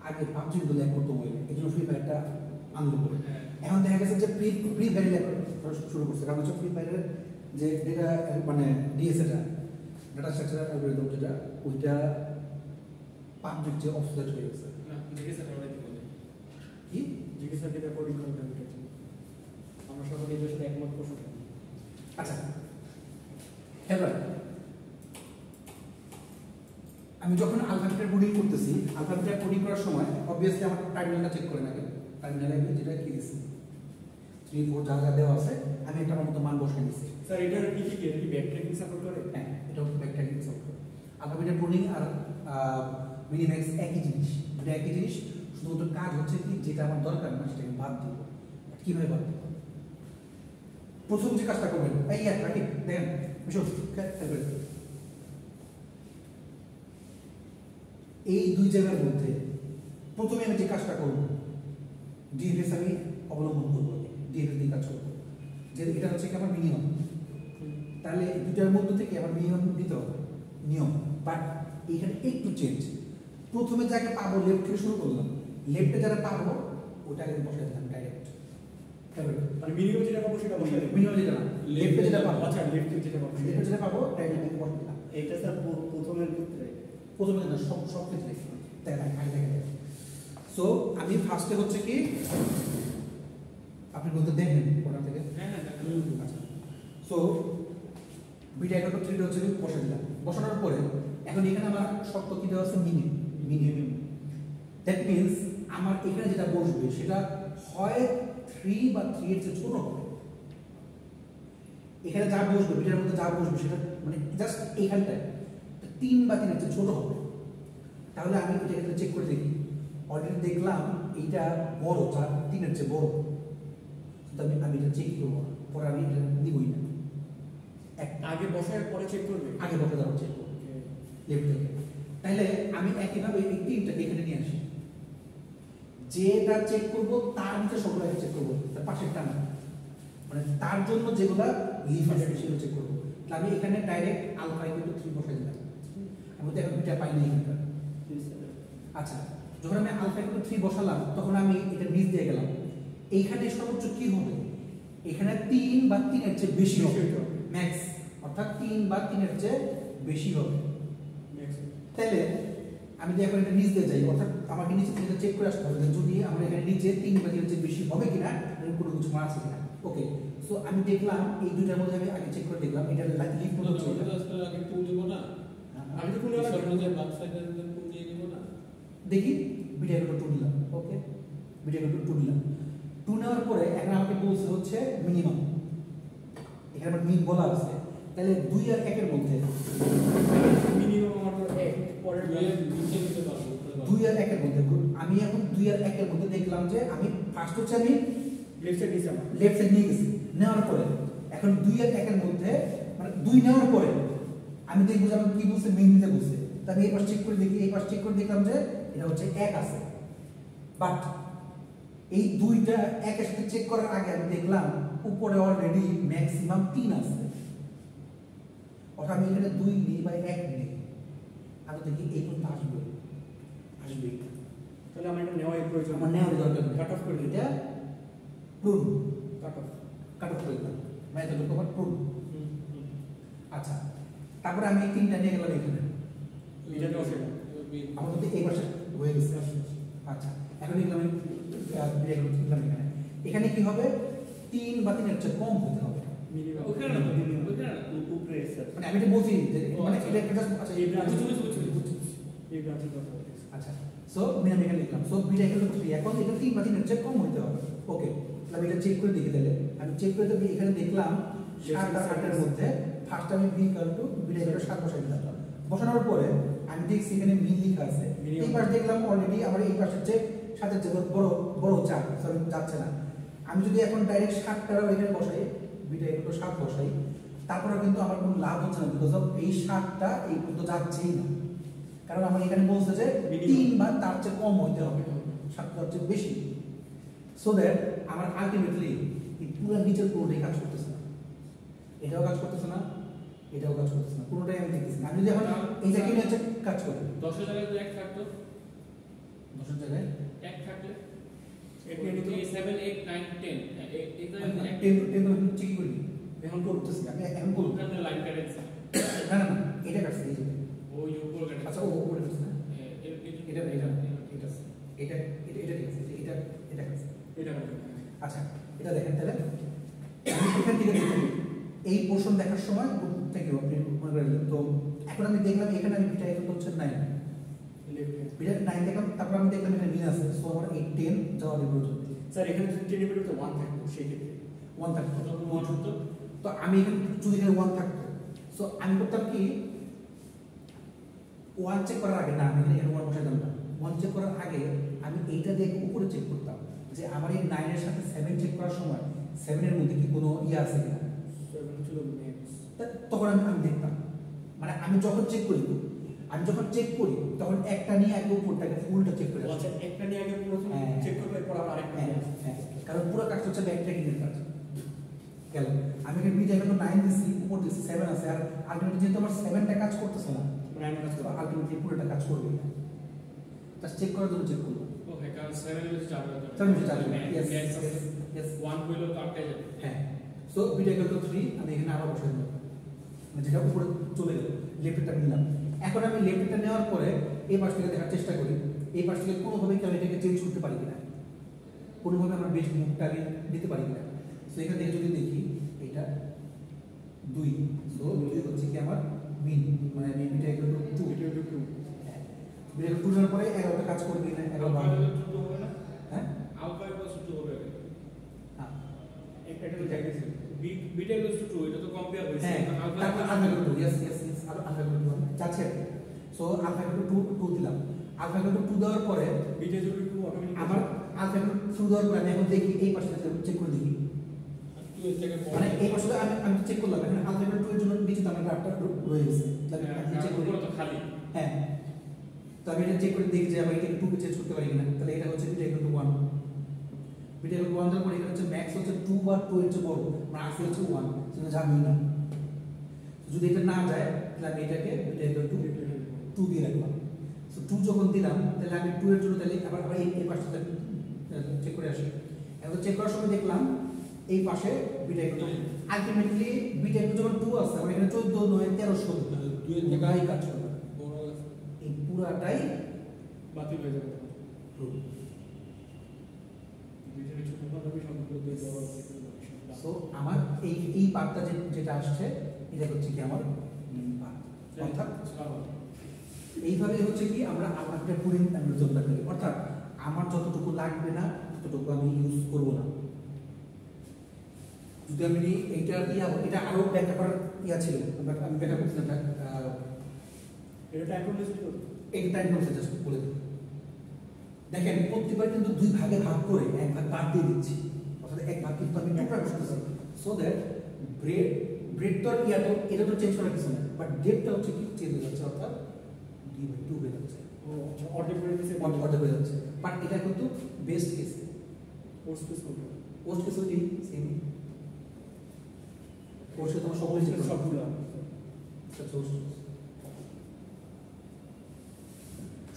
আগে পাবজি কিন্তু ল্যাগ করতো বলে এই জন্য ফ্রি ফায়ারটা আনলো করে হ্যাঁ এখন দেখা গেছে যে ফ্রি ফায়ার ল্যাগ শুরু করছে কারণ হচ্ছে ফ্রি ফায়ারের যে যেটা মানে ডিএসএটা ডাটা স্ট্রাকচার অ্যালগরিদম যেটা ওইটা পাবলিক যে অবসলেট হয়ে গেছে না দেখে স্যার আমরা কি বলে কি জিজ্ঞাসা কেটে কোডিং করতে উঠেছে আমরা সকলে এদের সাথে একমত পোষণ করি। আচ্ছা এবার আমি যখন আলফাবেটের কোডিং করতেছি আলফাবেটের কোডিং করার সময় অবভিয়াসলি আমার টার্মিনালটা চেক করে নেবে টার্মিনালে আমি যেটা কি দিচ্ছি 3 4 যা যা দেওয়া আছে আমি একটা মতো মান বসাই দিচ্ছি স্যার এটার কি ব্যাক ট্র্যাকিং সাপোর্ট করে? হ্যাঁ এটা ব্যাক ট্র্যাকিং সাপোর্ট করে আলফাবেটের কোডিং আর মিনিম্যাক্স একই জিনিস এটা একই জিনিস শুধুমাত্র কাজ হচ্ছে কি যেটা আমার দরকার না সেটাকে বাদ দিব কিভাবে বাদ দিব প্রথম যে কাজটা করবেন এই রাকিব দেখেন এসব এই দুই জায়গার মধ্যে প্রথমে আমি যে কাজটা করব ডিএফএস আমি অবলম্বন করবো ডিএফএস দিয়ে কাজ করবো যে এটা হচ্ছে কি আমার মিনিমাম তাহলে দুটার মধ্যে থেকে আমার মিনিমাম দিতে হবে নিয়ম বাট এইখানে একটু চেঞ্জ প্রথমে যাকে পাবো লেফট থেকে শুরু করলাম লেফটে যারা পাবো ওটাকে বসাই দিলাম ডাইরেক্ট মানে মিনিমাম যেটা পাবো সেটা বসাই দেব। মিনিমাম যেটা না লেফটে যেটা পাবো আচ্ছা লেফট যেটা পাবো লেফটে যেটা পাবো ডাইরেক্ট বসাই দিলাম এইটা স্যার প্রথমের ক্ষেত্রে প্রথমে না সব ক্ষেত্রে তাই না আগে দেখে সো আমি ফার্স্টে হচ্ছে কি আপনি বলতে দেখেন ওটা থেকে হ্যাঁ হ্যাঁ আচ্ছা সো বিটা একটা 3 হচ্ছে বসাই দিলাম বসানোর পরে এখন এখানে আমার শর্ত কি দেওয়া আছে মিনিমাম দ্যাট মিন্স আমার এখানে যেটা বসবে সেটা হয় 3 বা 3 এর চেয়ে ছোট হবে এখানে যা বসবে বিটার মধ্যে যা বসবে সেটা মানে জাস্ট এইখানটায় 3 বা 3 এর চেয়ে ছোট হবে তাহলে আমি এটা এখানে চেক করে দেখি অলরেডি দেখলাম এইটা বড় 3 এর চেয়ে বড় তবে আমি এটা চেক করব পরে আমি এটা দিবই না আগে বসায় পরে চেক করবে আগে বসে দাও চেক করব লেফট থেকে তাহলে আমি একইভাবে এই তিনটা এখানে নিয়ে আসি যেটা চেক করব তার নিচে সবগুলো চেক করব তার পাশেরটা না মানে তার জন্য যেগুলা লিফ আছে সেগুলো চেক করব তাহলে আমি এখানে ডাইরেক্ট আলফা ইকুয়াল টু 3 বসাই দিলাম আমি তো এখন বিটা পাই না এখানটা আচ্ছা যখন আমি আলফা ইকুয়াল টু 3 বসালাম তখন আমি এটা নিচ দিয়ে গেলাম এইখানে সর্বোচ্চ কি হবে এখানে 3 বা 3 এর চেয়ে বেশি হবে ম্যাক্স অর্থাৎ 3 বা 3 এর চেয়ে বেশি হবে তাহলে আমি যদি এখন এটা নিচ দিয়ে যাই অর্থাৎ আমাকে নিচে থেকে চেক করে আসতে হবে যদি আমার এখানে নিচে 3 বা 3 এর চেয়ে বেশি হবে কিনা এরকম কোনো কিছু আছে কিনা ওকে সো আমি দেখলাম এই দুটার মধ্যে আমি আগে চেক করে দেখলাম এটা লিফট মতো ছিল আগে টু দিব না আমি তো কোনো যে বাক সাইডের টু দিয়ে দিব না দেখি বিটা ইকুয়াল টু 2 নিলাম ওকে বিটা ইকুয়াল টু 2 নিলাম 2 নেওয়ার পরে এখন আমাকে বলছে হচ্ছে মিনিমাম এখানে আমার মিন বলা আছে তাহলে 2 আর 1 এর মধ্যে মিনিমাম আমার 1 পরের নিচে দিতে পারবো 2 আর 1 এর মধ্যে আমি এখন 2 আর 1 এর মধ্যে দেখলাম যে আমি ফার্স্ট হচ্ছে আমি লেফট সাইড নিচে আমার লেফট সাইড নিয়ে গেছি নেওয়ার পরে এখন 2 আর 1 এর মধ্যে মানে 2 নেওয়ার পরে আমি দেখব যে আমি কি বলছে মিন নিতে বলছে তাহলে এই পাশ চেক করে দেখি এই পাশ চেক করে দেখলাম যে এটা হচ্ছে 1 আছে বাট এই দুইটা একের সাথে চেক করার আগে আমি দেখলাম উপরে অলরেডি ম্যাক্সিমাম 3 আছে অর্থাৎ আমি এখানে 2 নিই বা 1 নিই আমি দেখি এই পর্যন্ত আসবে তাহলে আমার এটা নেওয়াই প্রয়োজন আমার নেওয়ার দরকার কাট অফ করে দিই এটা প্রুন কাট অফ করে দিলাম মানে এটা তোমার প্রুন আচ্ছা তারপরে আমি এই তিনটা নিয়ে গেলাম এখানে এটা তো সেটা আমার মধ্যে এই পাশে হয়ে গেছে আচ্ছা এখন এগুলো আমি লিখলাম এখানে কি হবে 3 বা 3 এর চেয়ে কম হতে হবে মিনিমাম ওখানে না ওখানে না উপরে স্যার মানে আমি এটা বলছি যে মানে এটা একটা আচ্ছা এই ব্রাঞ্চ বুঝছি এই ব্রাঞ্চের কথা বলছি আচ্ছা সো মিনিমাম এখানে লিখলাম সো বিটা ইকুয়াল টু 3 এখন এটা 3 বা 3 এর চেয়ে কম হতে হবে ওকে তাহলে আমি এটা চেক করে দেখে দিলে আমি চেক করে দেখি এখানে দেখলাম 7 আর 8 এর মধ্যে ফার্স্ট আমি B equal to beta equal to 7 বসাই দিলাম বসানোর পরে আমি দেখছি এখানে মিন লেখা আছে এই পাশ দেখলাম অলরেডি আমার এই পাশের চেয়ে 7 এর চেয়ে বড় 4 সরি যাচ্ছে না আমি যদি এখন ডাইরেক্ট 7টাও এখানে বসাই বিটা ইকুয়াল টু 7 বসাই তারপরে কিন্তু আমার কোনো লাভ হচ্ছে না বিকজ অফ এই 7টা এই পর্যন্ত যাচ্ছেই না কারণ আমার এখানে বলছে যে 3 বা তার চেয়ে কম হইতে হবে 7টার চেয়ে বেশি সো দ্যাট আমার আলটিমেটলি এই পুরো নিচের পুরোটাই কাজ করতেছে না এটাও কাজ করতেছে না এটাও কাজ করতেছে না পুরোটাই আমি দেখতেছি আমি যদি এখন এই জায়গায় নিয়ে কাজ করি 10 এর জায়গায় তো 1 থাকতো 10 জায়গায় 1 থাকলে এটা নিয়ে তো 7 8 9 10 এই জায়গায় 10 ঠিক করি এখন করতেছি আমি এখন করব ওখানে লাইন কাটেছে না না এটা কাটছে এই যে ওই উপর কাটে আচ্ছা ও উপরে কাটছে না এটা এটা এটা এটা এটা ঠিক আছে এটা এটা কাটছে এটা আচ্ছা এটা দেখেন তাহলে আমি এখান থেকে দেখতে এই পোর্শন দেখার সময় থ্যাংক ইউ আপনি মনে করে দিলেন। তো এখন আমি দেখলাম এখানে আমি বিটা এখন হচ্ছে 9 বিটা 9 দেখলাম, তারপর আমি দেখলাম এখানে মিন আছে, সো আমার 8 10 যাওয়ার প্রয়োজন। স্যার এখানে যদি 10 এর ভিতরে 1 থাকতো সেই ক্ষেত্রে 1 থাকতো তখন মন হতো তো আমি এখানে যদি এখানে 1 থাকতো সো আমি করতাম কি 1 চেক করার আগে না আমি এখানে 1 বসাই দিলাম না, 1 চেক করার আগে আমি এইটা দিয়ে উপরে চেক করতাম যে আমার এই 9 এর সাথে 7 চেক করার সময় 7 এর মধ্যে কি কোনো ইয়ে আছে কিনা, তখন আমি দেখতাম মানে আমি যখন চেক করি তখন একটা নিয়ে আগে উপরটাকে ফুলটা চেক করে আচ্ছা একটা নিয়ে আগে প্রথমে চেক করবে এরপর আবার আরেকটা কারণ পুরো কাজ হচ্ছে ব্যাক ট্র্যাকিং এর কাজ গেল। আমি এখানে বিটা এখন 9 দিছি, উপর দিছি 7 আছে, আর আলটিমেটলি যেহেতু আমার 7টা কাজ করতেছে না, 9 কাজ করবে আলটিমেটলি পুরোটা কাজ করবে না, জাস্ট চেক করার জন্য চেক করব। ওকে কারণ 7 এর চার হবে 7 এর চার হবে, ইয়েস yes yes 1 হইলো তো আটকে যাবে। হ্যাঁ সো বিটা গেল 3, আমি এখানে আবার বসাই দিলাম মানে যেটা উপরে চলে গেল, লেফটটা নিলাম। এখন আমি লেফটটা নেওয়ার পরে এই পাশ থেকে দেখার চেষ্টা করি এই পাশ থেকে কোনোভাবে কেউ এটাকে চেঞ্জ করতে পারি কিনা, কোনোভাবে আমরা বেশ মুখটা আগে দিতে পারি কিনা। সো এখান থেকে যদি দেখি এটা 2, সো 2 হচ্ছে কি আমার মিন মানে বিটা গেল 2, ভিডিও 2 বিটা 2 এর পরে 11টা কাজ করবে কিনা, 11 আলফা 12 হইলো 2 হবে না, হ্যাঁ আলফা হইলো 2 হবে। হ্যাঁ একটা তো যাইতেছে বিটা হইলো 2 এটা তো কম্পেয়ার হইছে হ্যাঁ আলফা তারপর আলফা গেল 2, ইয়েস ইয়েস ইয়েস আলফা গেল 2 যাচ্ছে। সো আলফা গেল 2 দিলাম, আলফা গেল 2 দেওয়ার পরে ভিডিও যদি 2 অটোমেটিক আমার আলফা গেল 2 দেওয়ার পরে আমি এখন দেখি এই পাশে চেক করে দেখি 2 এর থেকে মানে এই পাশে আমি চেক করলাম এখানে আলফা গেল 2 এর জন্য নিচে তো আমার গ্রাফটা রয়ে গেছে, তাহলে আমি চেক করি পুরো তো খালি। হ্যাঁ তো আমি এটা চেক করে দেখি যে আমি এটা 2 কে চেঞ্জ করতে পারি কিনা, তাহলে এটা হচ্ছে beta equal two 1, beta equal two 1 দেওয়ার পরে এটা হচ্ছে ম্যাক্স হচ্ছে 2 বা 2 এর চেয়ে বড় মানে আসলে হচ্ছে 1, সেটা যাবেই না। যদি এটা না যায় তাহলে আমি এটাকে বিটা ইকুয়াল টু 2 দিয়ে রাখলাম। সো 2 যখন দিলাম তাহলে আমি 2 এর জন্য তাহলে আবার এই পাশটা চেক করে আসি। এখন চেক করার সময় দেখলাম এই পাশে beta equal two ultimately beta equal যখন 2 আছে আমার এখানে 14 9 13 16 2 এর থেকে পুরাই কাজ করবে, বড় আছে এই পুরাটাই বাতিল হয়ে যাবে ট্রু। ভিডিও ছোট ভাবে সম্পর্ক দিয়ে বড় সো আমার এই পার্টটা যেটা আসছে এটা হচ্ছে কি আমার পার্ট, অর্থাৎ এইভাবে হচ্ছে কি আমরা আমাদের পুরিং অ্যালগরিদমটা করি, অর্থাৎ আমার যতটুকু লাগবে না ততটুকু আমি ইউজ করব না। যদি আমি এইটা এটা আরো ব্যাখ্যা করার ছিল বাট আমি ব্যাখ্যা করছিলাম এটা টাইপ করলে কি করবে এই টাইম করতে জাস্ট বলে দিই। দেখেন প্রত্যেকবার কিন্তু 2 ভাগে ভাগ করে 1 ভাগ বাদ দিয়ে দিচ্ছি, অর্থাৎ 1 ভাগ কিন্তু আমি টুকরা করতেছি সো দ্যাট ব্রেড তো এটা তো চেঞ্জ করার কিছু না, বাট ডেপটা হচ্ছে কি চেঞ্জ হয়ে যাচ্ছে, অর্থাৎ d/2 হয়ে যাচ্ছে, অর্ডার করে দিয়েছে অর্ডার হয়ে যাচ্ছে। বাট এটা কিন্তু বেস্ট কেস, পোস্ট পেস করবে পোস্ট কেস হচ্ছে সেম পোস্ট কেস তোমার সকলেই চেক করবে সবগুলো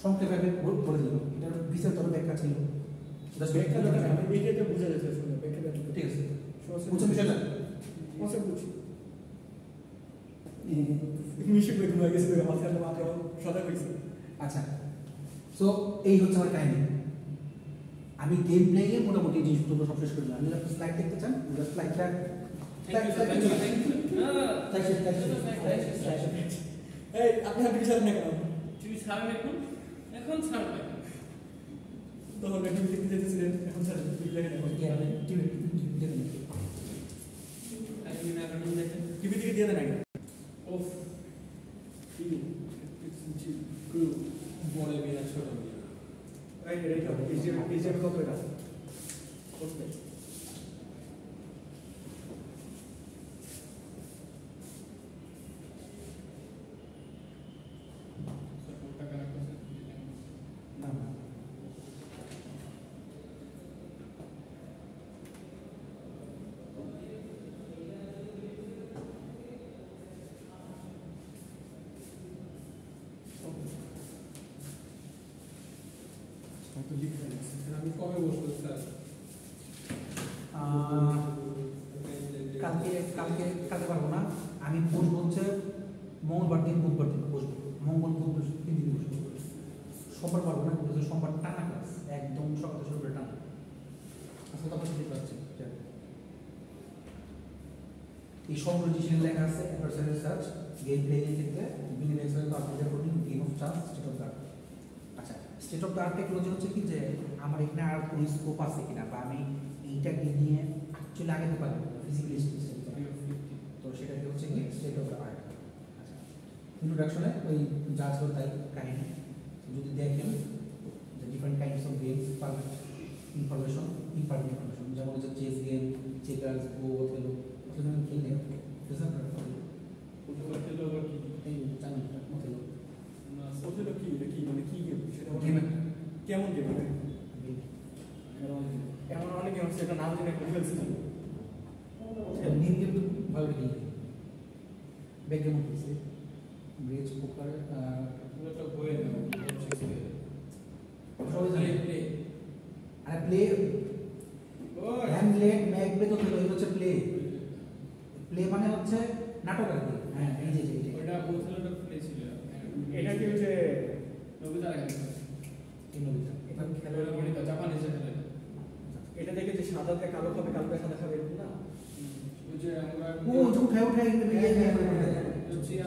সংক্ষেপে আমি বলে দিলাম এটার বিস্তারিত ব্যাখ্যা ছিল, জাস্ট ব্যাখ্যা ব্যাখ্যা দরকার আমি ভিডিওতে বুঝা যাচ্ছে শুনে ব্যাখ্যা ঠিক আছে সমস্যা বুঝছেন বিষয়টা? কনসেপ্ট বুঝছি মিশে বের হয়ে গেছে মাঝখানে মাত্র সদা হয়েছে আচ্ছা সো এই হচ্ছে আমার কাহিনী। আমি গেম প্লেয়ে মোটামুটি এই জিনিসগুলো সব শেষ করে দিলাম। আমি যদি স্লাইড দেখতে চান স্লাইডটা এই আপনি হাতে বিচার না কেন তুমি ছাড়েন এখন ছাড় না তখন ব্যাখ্যা লিখতে যেতেছিলেন এখন স্যার লিখলেন আমি না কারণ দেখেন টিভি থেকে দিয়ে দেন আগে ওফ টিভি বড় বিনা ছোট বিনা রাইট রাইট এইচডিএম কত এটা করতে টাকা রাখছে না আমি কবে বসবো স্যার কালকে কালকে কালকে পারবো না, আমি বসবো হচ্ছে মঙ্গলবার দিন বুধবার দিন বসবো, মঙ্গল বুধ বৃহস্পতি 3 দিন বসবো। সোমবার পারবো না, কিন্তু সোমবার টানা ক্লাস একদম সকাল শুরু করে টানা। আজকে তো আপনার পাচ্ছি এই সব রেজিস্ট্রেশন লেখা আছে অ্যাডভার্সারি সার্চ গেম প্লে এর ক্ষেত্রে বিনিময় এক্সপেরিয়েন্স আপডেট করুন game of chance state of the art. আচ্ছা, state of the art technology হচ্ছে কি যে আমার এখানে আর কোনো স্কোপ আছে কিনা, বা আমি এইটাকে নিয়ে অ্যাকচুয়ালি আগাতে পারি ফিজিবিলিটি, তো সেটাকে হচ্ছে কি স্টেট অফ দ্য আর্ট। আচ্ছা, ইন্ট্রোডাকশনে ওই যা ছিল তাই কাহিনী। যদি দেখেন যে different kinds of games, perfect information, imperfect information, যেমন হচ্ছে চেস গেম, চেকার্স, গো, ওথেলো, ওথেলো খেলে বুঝতে পারবেন এই জানেন ওথেলো ওথেলো কি, এটা কি মানে কি গেম সেটা গেম কেমন গেম? এমন অনেক গেম আছে সেটা নাম জেনে একটু ফেলছিলাম। নিম গেম ভালো কি ব্যাক গেম হচ্ছে ব্রিজ পোকার ওটা বইয়ে দাও সবাই জানে প্লে আর প্লে হ্যামলেট ম্যাকবেথ ওথেলো এগুলো হচ্ছে প্লে। প্লে মানে হচ্ছে নাটক আর কি। হ্যাঁ, এই যে ওটা ওথেলোটা প্লে ছিল। এটা কি হচ্ছে নবিতা রাখেন এই নবিতা এটা খেলোয়াড় মানে জাপানিজ খেলে এটা দেখে যে সাদাতে কালো খাবে, কালোতে সাদা খাবে এরকম না? ওই যে আমরা ও যে উঠায় উঠায়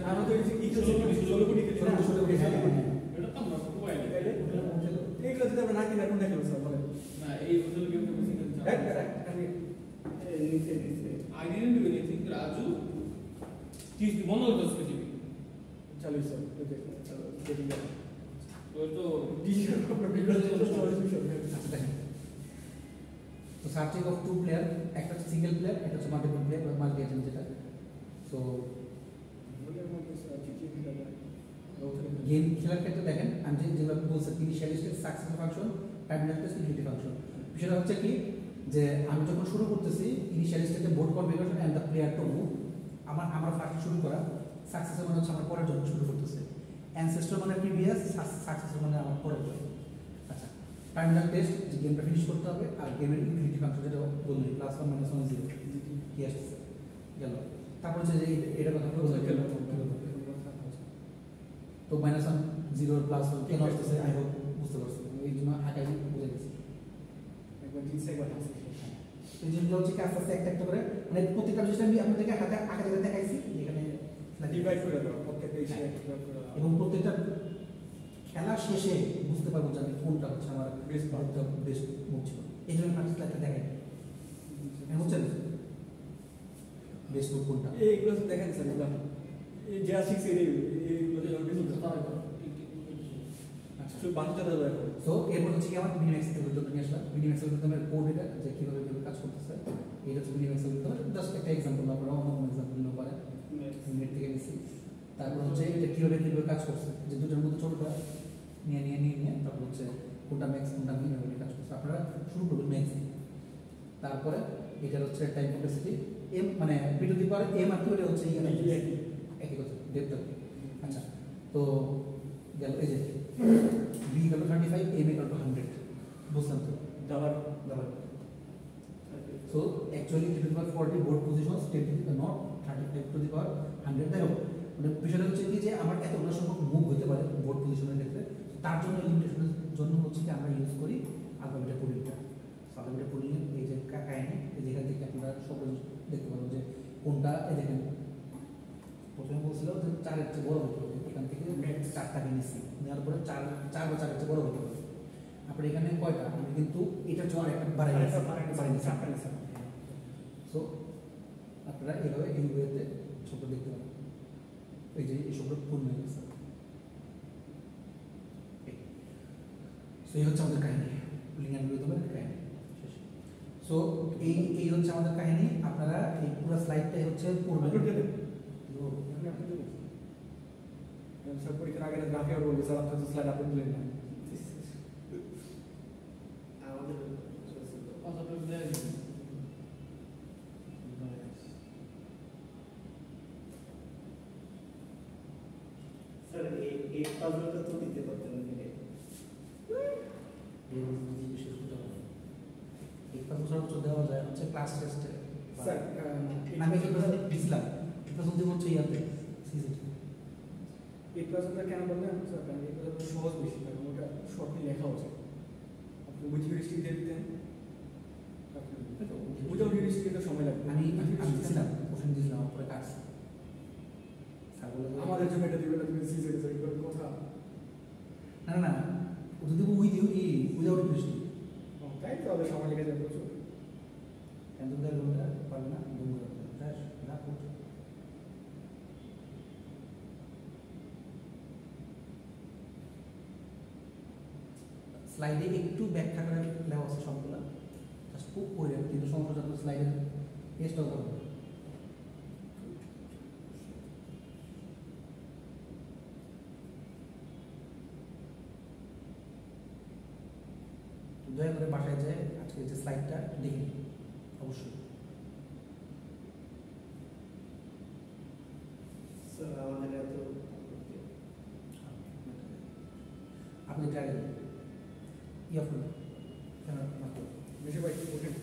আমরা তো ষোলো কোটি খেলি না? এটা তো আমরা মোবাইলে এইগুলো যদি আমরা না কিনে কোনটা খেলো স্যার বলেন? না এই ওথেলো গেমটা বেশি নিচে নিচে I didn't do anything, Raju. Teach me one of those specific. চালু স্যার ওই যে চলো দেখি তো ডিজিটাল আপনার বিগত আচ্ছা দেখেন, তো সার্চিং অফ টু প্লেয়ার, একটা হচ্ছে সিঙ্গেল প্লেয়ার, একটা হচ্ছে মাল্টিপল প্লেয়ার বা মাল্টি এজেন্ট যেটা। সো গেম খেলার ক্ষেত্রে দেখেন আমি যেভাবে বলছি ইনিশিয়ালিস্টের success function, terminal test, infinity function. বিষয়টা হচ্ছে কি যে আমি যখন শুরু করতেছি ইনিশিয়ালিস্টের board configuration and the player to move, আমার ফার্স্ট শুরু করা, সাকসেসর মানে হচ্ছে আমার পরের জন্য শুরু করতেছে, অ্যানসেস্টর মানে প্রিভিয়াস, সাকসেসর মানে আমার পরের জন্য। আচ্ছা, টার্মিনাল টেস্ট যে গেমটা ফিনিশ করতে হবে, আর গেমের ইনফিনিটি ফাংশন যেটা বললি +1 -1 0 কি আসছে গেল। তারপর হচ্ছে যে এটা কথা বলতে গেল তো -1 0 +1 কেন আসতেছে আই হোপ বুঝতে পারছি, এই জন্য আগে বুঝে গেছি। একবার জিনিস একবার আছে এই জিনিসগুলো হচ্ছে কি আস্তে আস্তে একটা একটা করে মানে প্রত্যেকটা বিষয় আমি আপনাদেরকে হাতে আগে থেকে দেখাইছি এখানে ডিভাইড করে দাও প্রত্যেকটা ইস্যু ডিভাইড করে দাও এবং প্রত্যেকটা খেলা শেষে বুঝতে পারবো যে আমি কোনটা হচ্ছে আমার বেস্ট পার্ট বেস্ট মুভ ছিল। এই জন্য ফার্স্ট স্লাইডটা দেখাই বুঝছেন বেস্ট মুভ কোনটা। এইগুলো তো দেখেন স্যার, এগুলো এই যা শিখছি এইগুলো তো বেশি কথা হয় আচ্ছা, শুধু বাংলাতে দাও এখন। সো এরপর হচ্ছে কি আমার মিনিম্যাক্স এর ভিতরে নিয়ে আসলাম। মিনিম্যাক্স এর ভিতরে কোড এটা যে কিভাবে কাজ করতেছে, এটা হচ্ছে মিনিম্যাক্স এর ভিতরে জাস্ট একটা এক্সাম্পল, আপনারা অন্য কোনো এক্সাম্পল নিতে পারেন, নেট থেকে নিছি। তারপর হচ্ছে এটা কিভাবে কাজ করছে, যে দুটোর মধ্যে ছোটটা নিয়ে তারপর হচ্ছে কোনটা ম্যাক্স কোনটা মিন হবে কাজ করছে। আপনারা শুরু করবেন ম্যাক্স, তারপরে এটা হচ্ছে টাইম কমপ্লেক্সিটি এম মানে B to the power M আর কি বলে হচ্ছে একই কথা ডেপ্থ। আচ্ছা, তো গেল এই যে বি = 35 এম = 100 বুঝলাম তো double double. So actually 10 to the power 40 board positions 10 to the not 35 to the power 100 দেখো মানে বিষয়টা হচ্ছে কি যে আমার এতগুলো সংখ্যক মুভ হতে পারে বোর্ড পজিশনের ক্ষেত্রে, তার জন্য লিমিটেশনের জন্য হচ্ছে কি আমরা ইউজ করি আলফাবেটা পুলিংটা। আলফাবেটা পুলিং এই যে কাহিনী যেখান থেকে আপনারা সব দেখতে পাবেন যে কোনটা এই দেখেন প্রথমে বলছিল যে 4 এর চেয়ে বড় হতে হবে, এখান থেকে 4টাকে নিচ্ছি, নেওয়ার পরে 4 বা 4 এর চেয়ে বড় হতে হবে। আপনার এখানে কয়টা আমি কিন্তু এটা জোর একটা বাড়াই নিচ্ছি। সো আপনারা এভাবে এই ওয়েতে ছোট দেখতে পাবেন, এই যে এই সবটা পূর্ণ হয়ে গেছে। সো এই হচ্ছে আমাদের কাহিনী, পুলিং অ্যালগরিদমের কাহিনী শেষ। সো এই হচ্ছে আমাদের কাহিনী। আপনারা এই পুরো স্লাইডটাই হচ্ছে পড়বেন। সব পরীক্ষার আগে গ্রাফে আর বলবো স্যার আপনার স্লাইড আপলোড দিলেন না আমাদের অতটা দেয় স্যার এই পাজলটা তো দিতে পারতেন না একটা বছর দেওয়া যায় হচ্ছে ক্লাস টেস্টে। স্যার আমি কি দিয়েছিলাম এটা শুনতে হচ্ছে ইয়াতে ব্রাউজারটা কেন বললেন স্যার কারণ এই ব্রাউজারটা সহজ বেশি কারণ ওটা শর্টলি লেখা হচ্ছে আপনি উইথ হিউরিস্টিক দিয়ে দিতেন উইদাউট হিউরিস্টিক তো সময় লাগবে আমি দিয়েছিলাম কোশ্চেন দিয়েছিলাম পরে কাটছি স্যার বলে আমাদের জন্য এটা দিবে না তুমি সিজে কথা না না ও যদি উইদাউট বৃষ্টি তাই তো ওদের সময় লেগে যাবে প্রচুর কেন তুমি কোনটা পারবে না দুম করতে ব্যাস না করছো স্লাইডে একটু ব্যাখ্যা করে দেওয়া আছে সবগুলো জাস্ট খুব করে কিন্তু সমস্যা যখন স্লাইডের পেজটাও করবে দয়া করে বাসায় যায় আজকে যে স্লাইডটা দেখে নিন অবশ্যই স্যার আমাদের এত আপনি ট্রাই ইয়ে করুন বেশি বাইক ওঠেন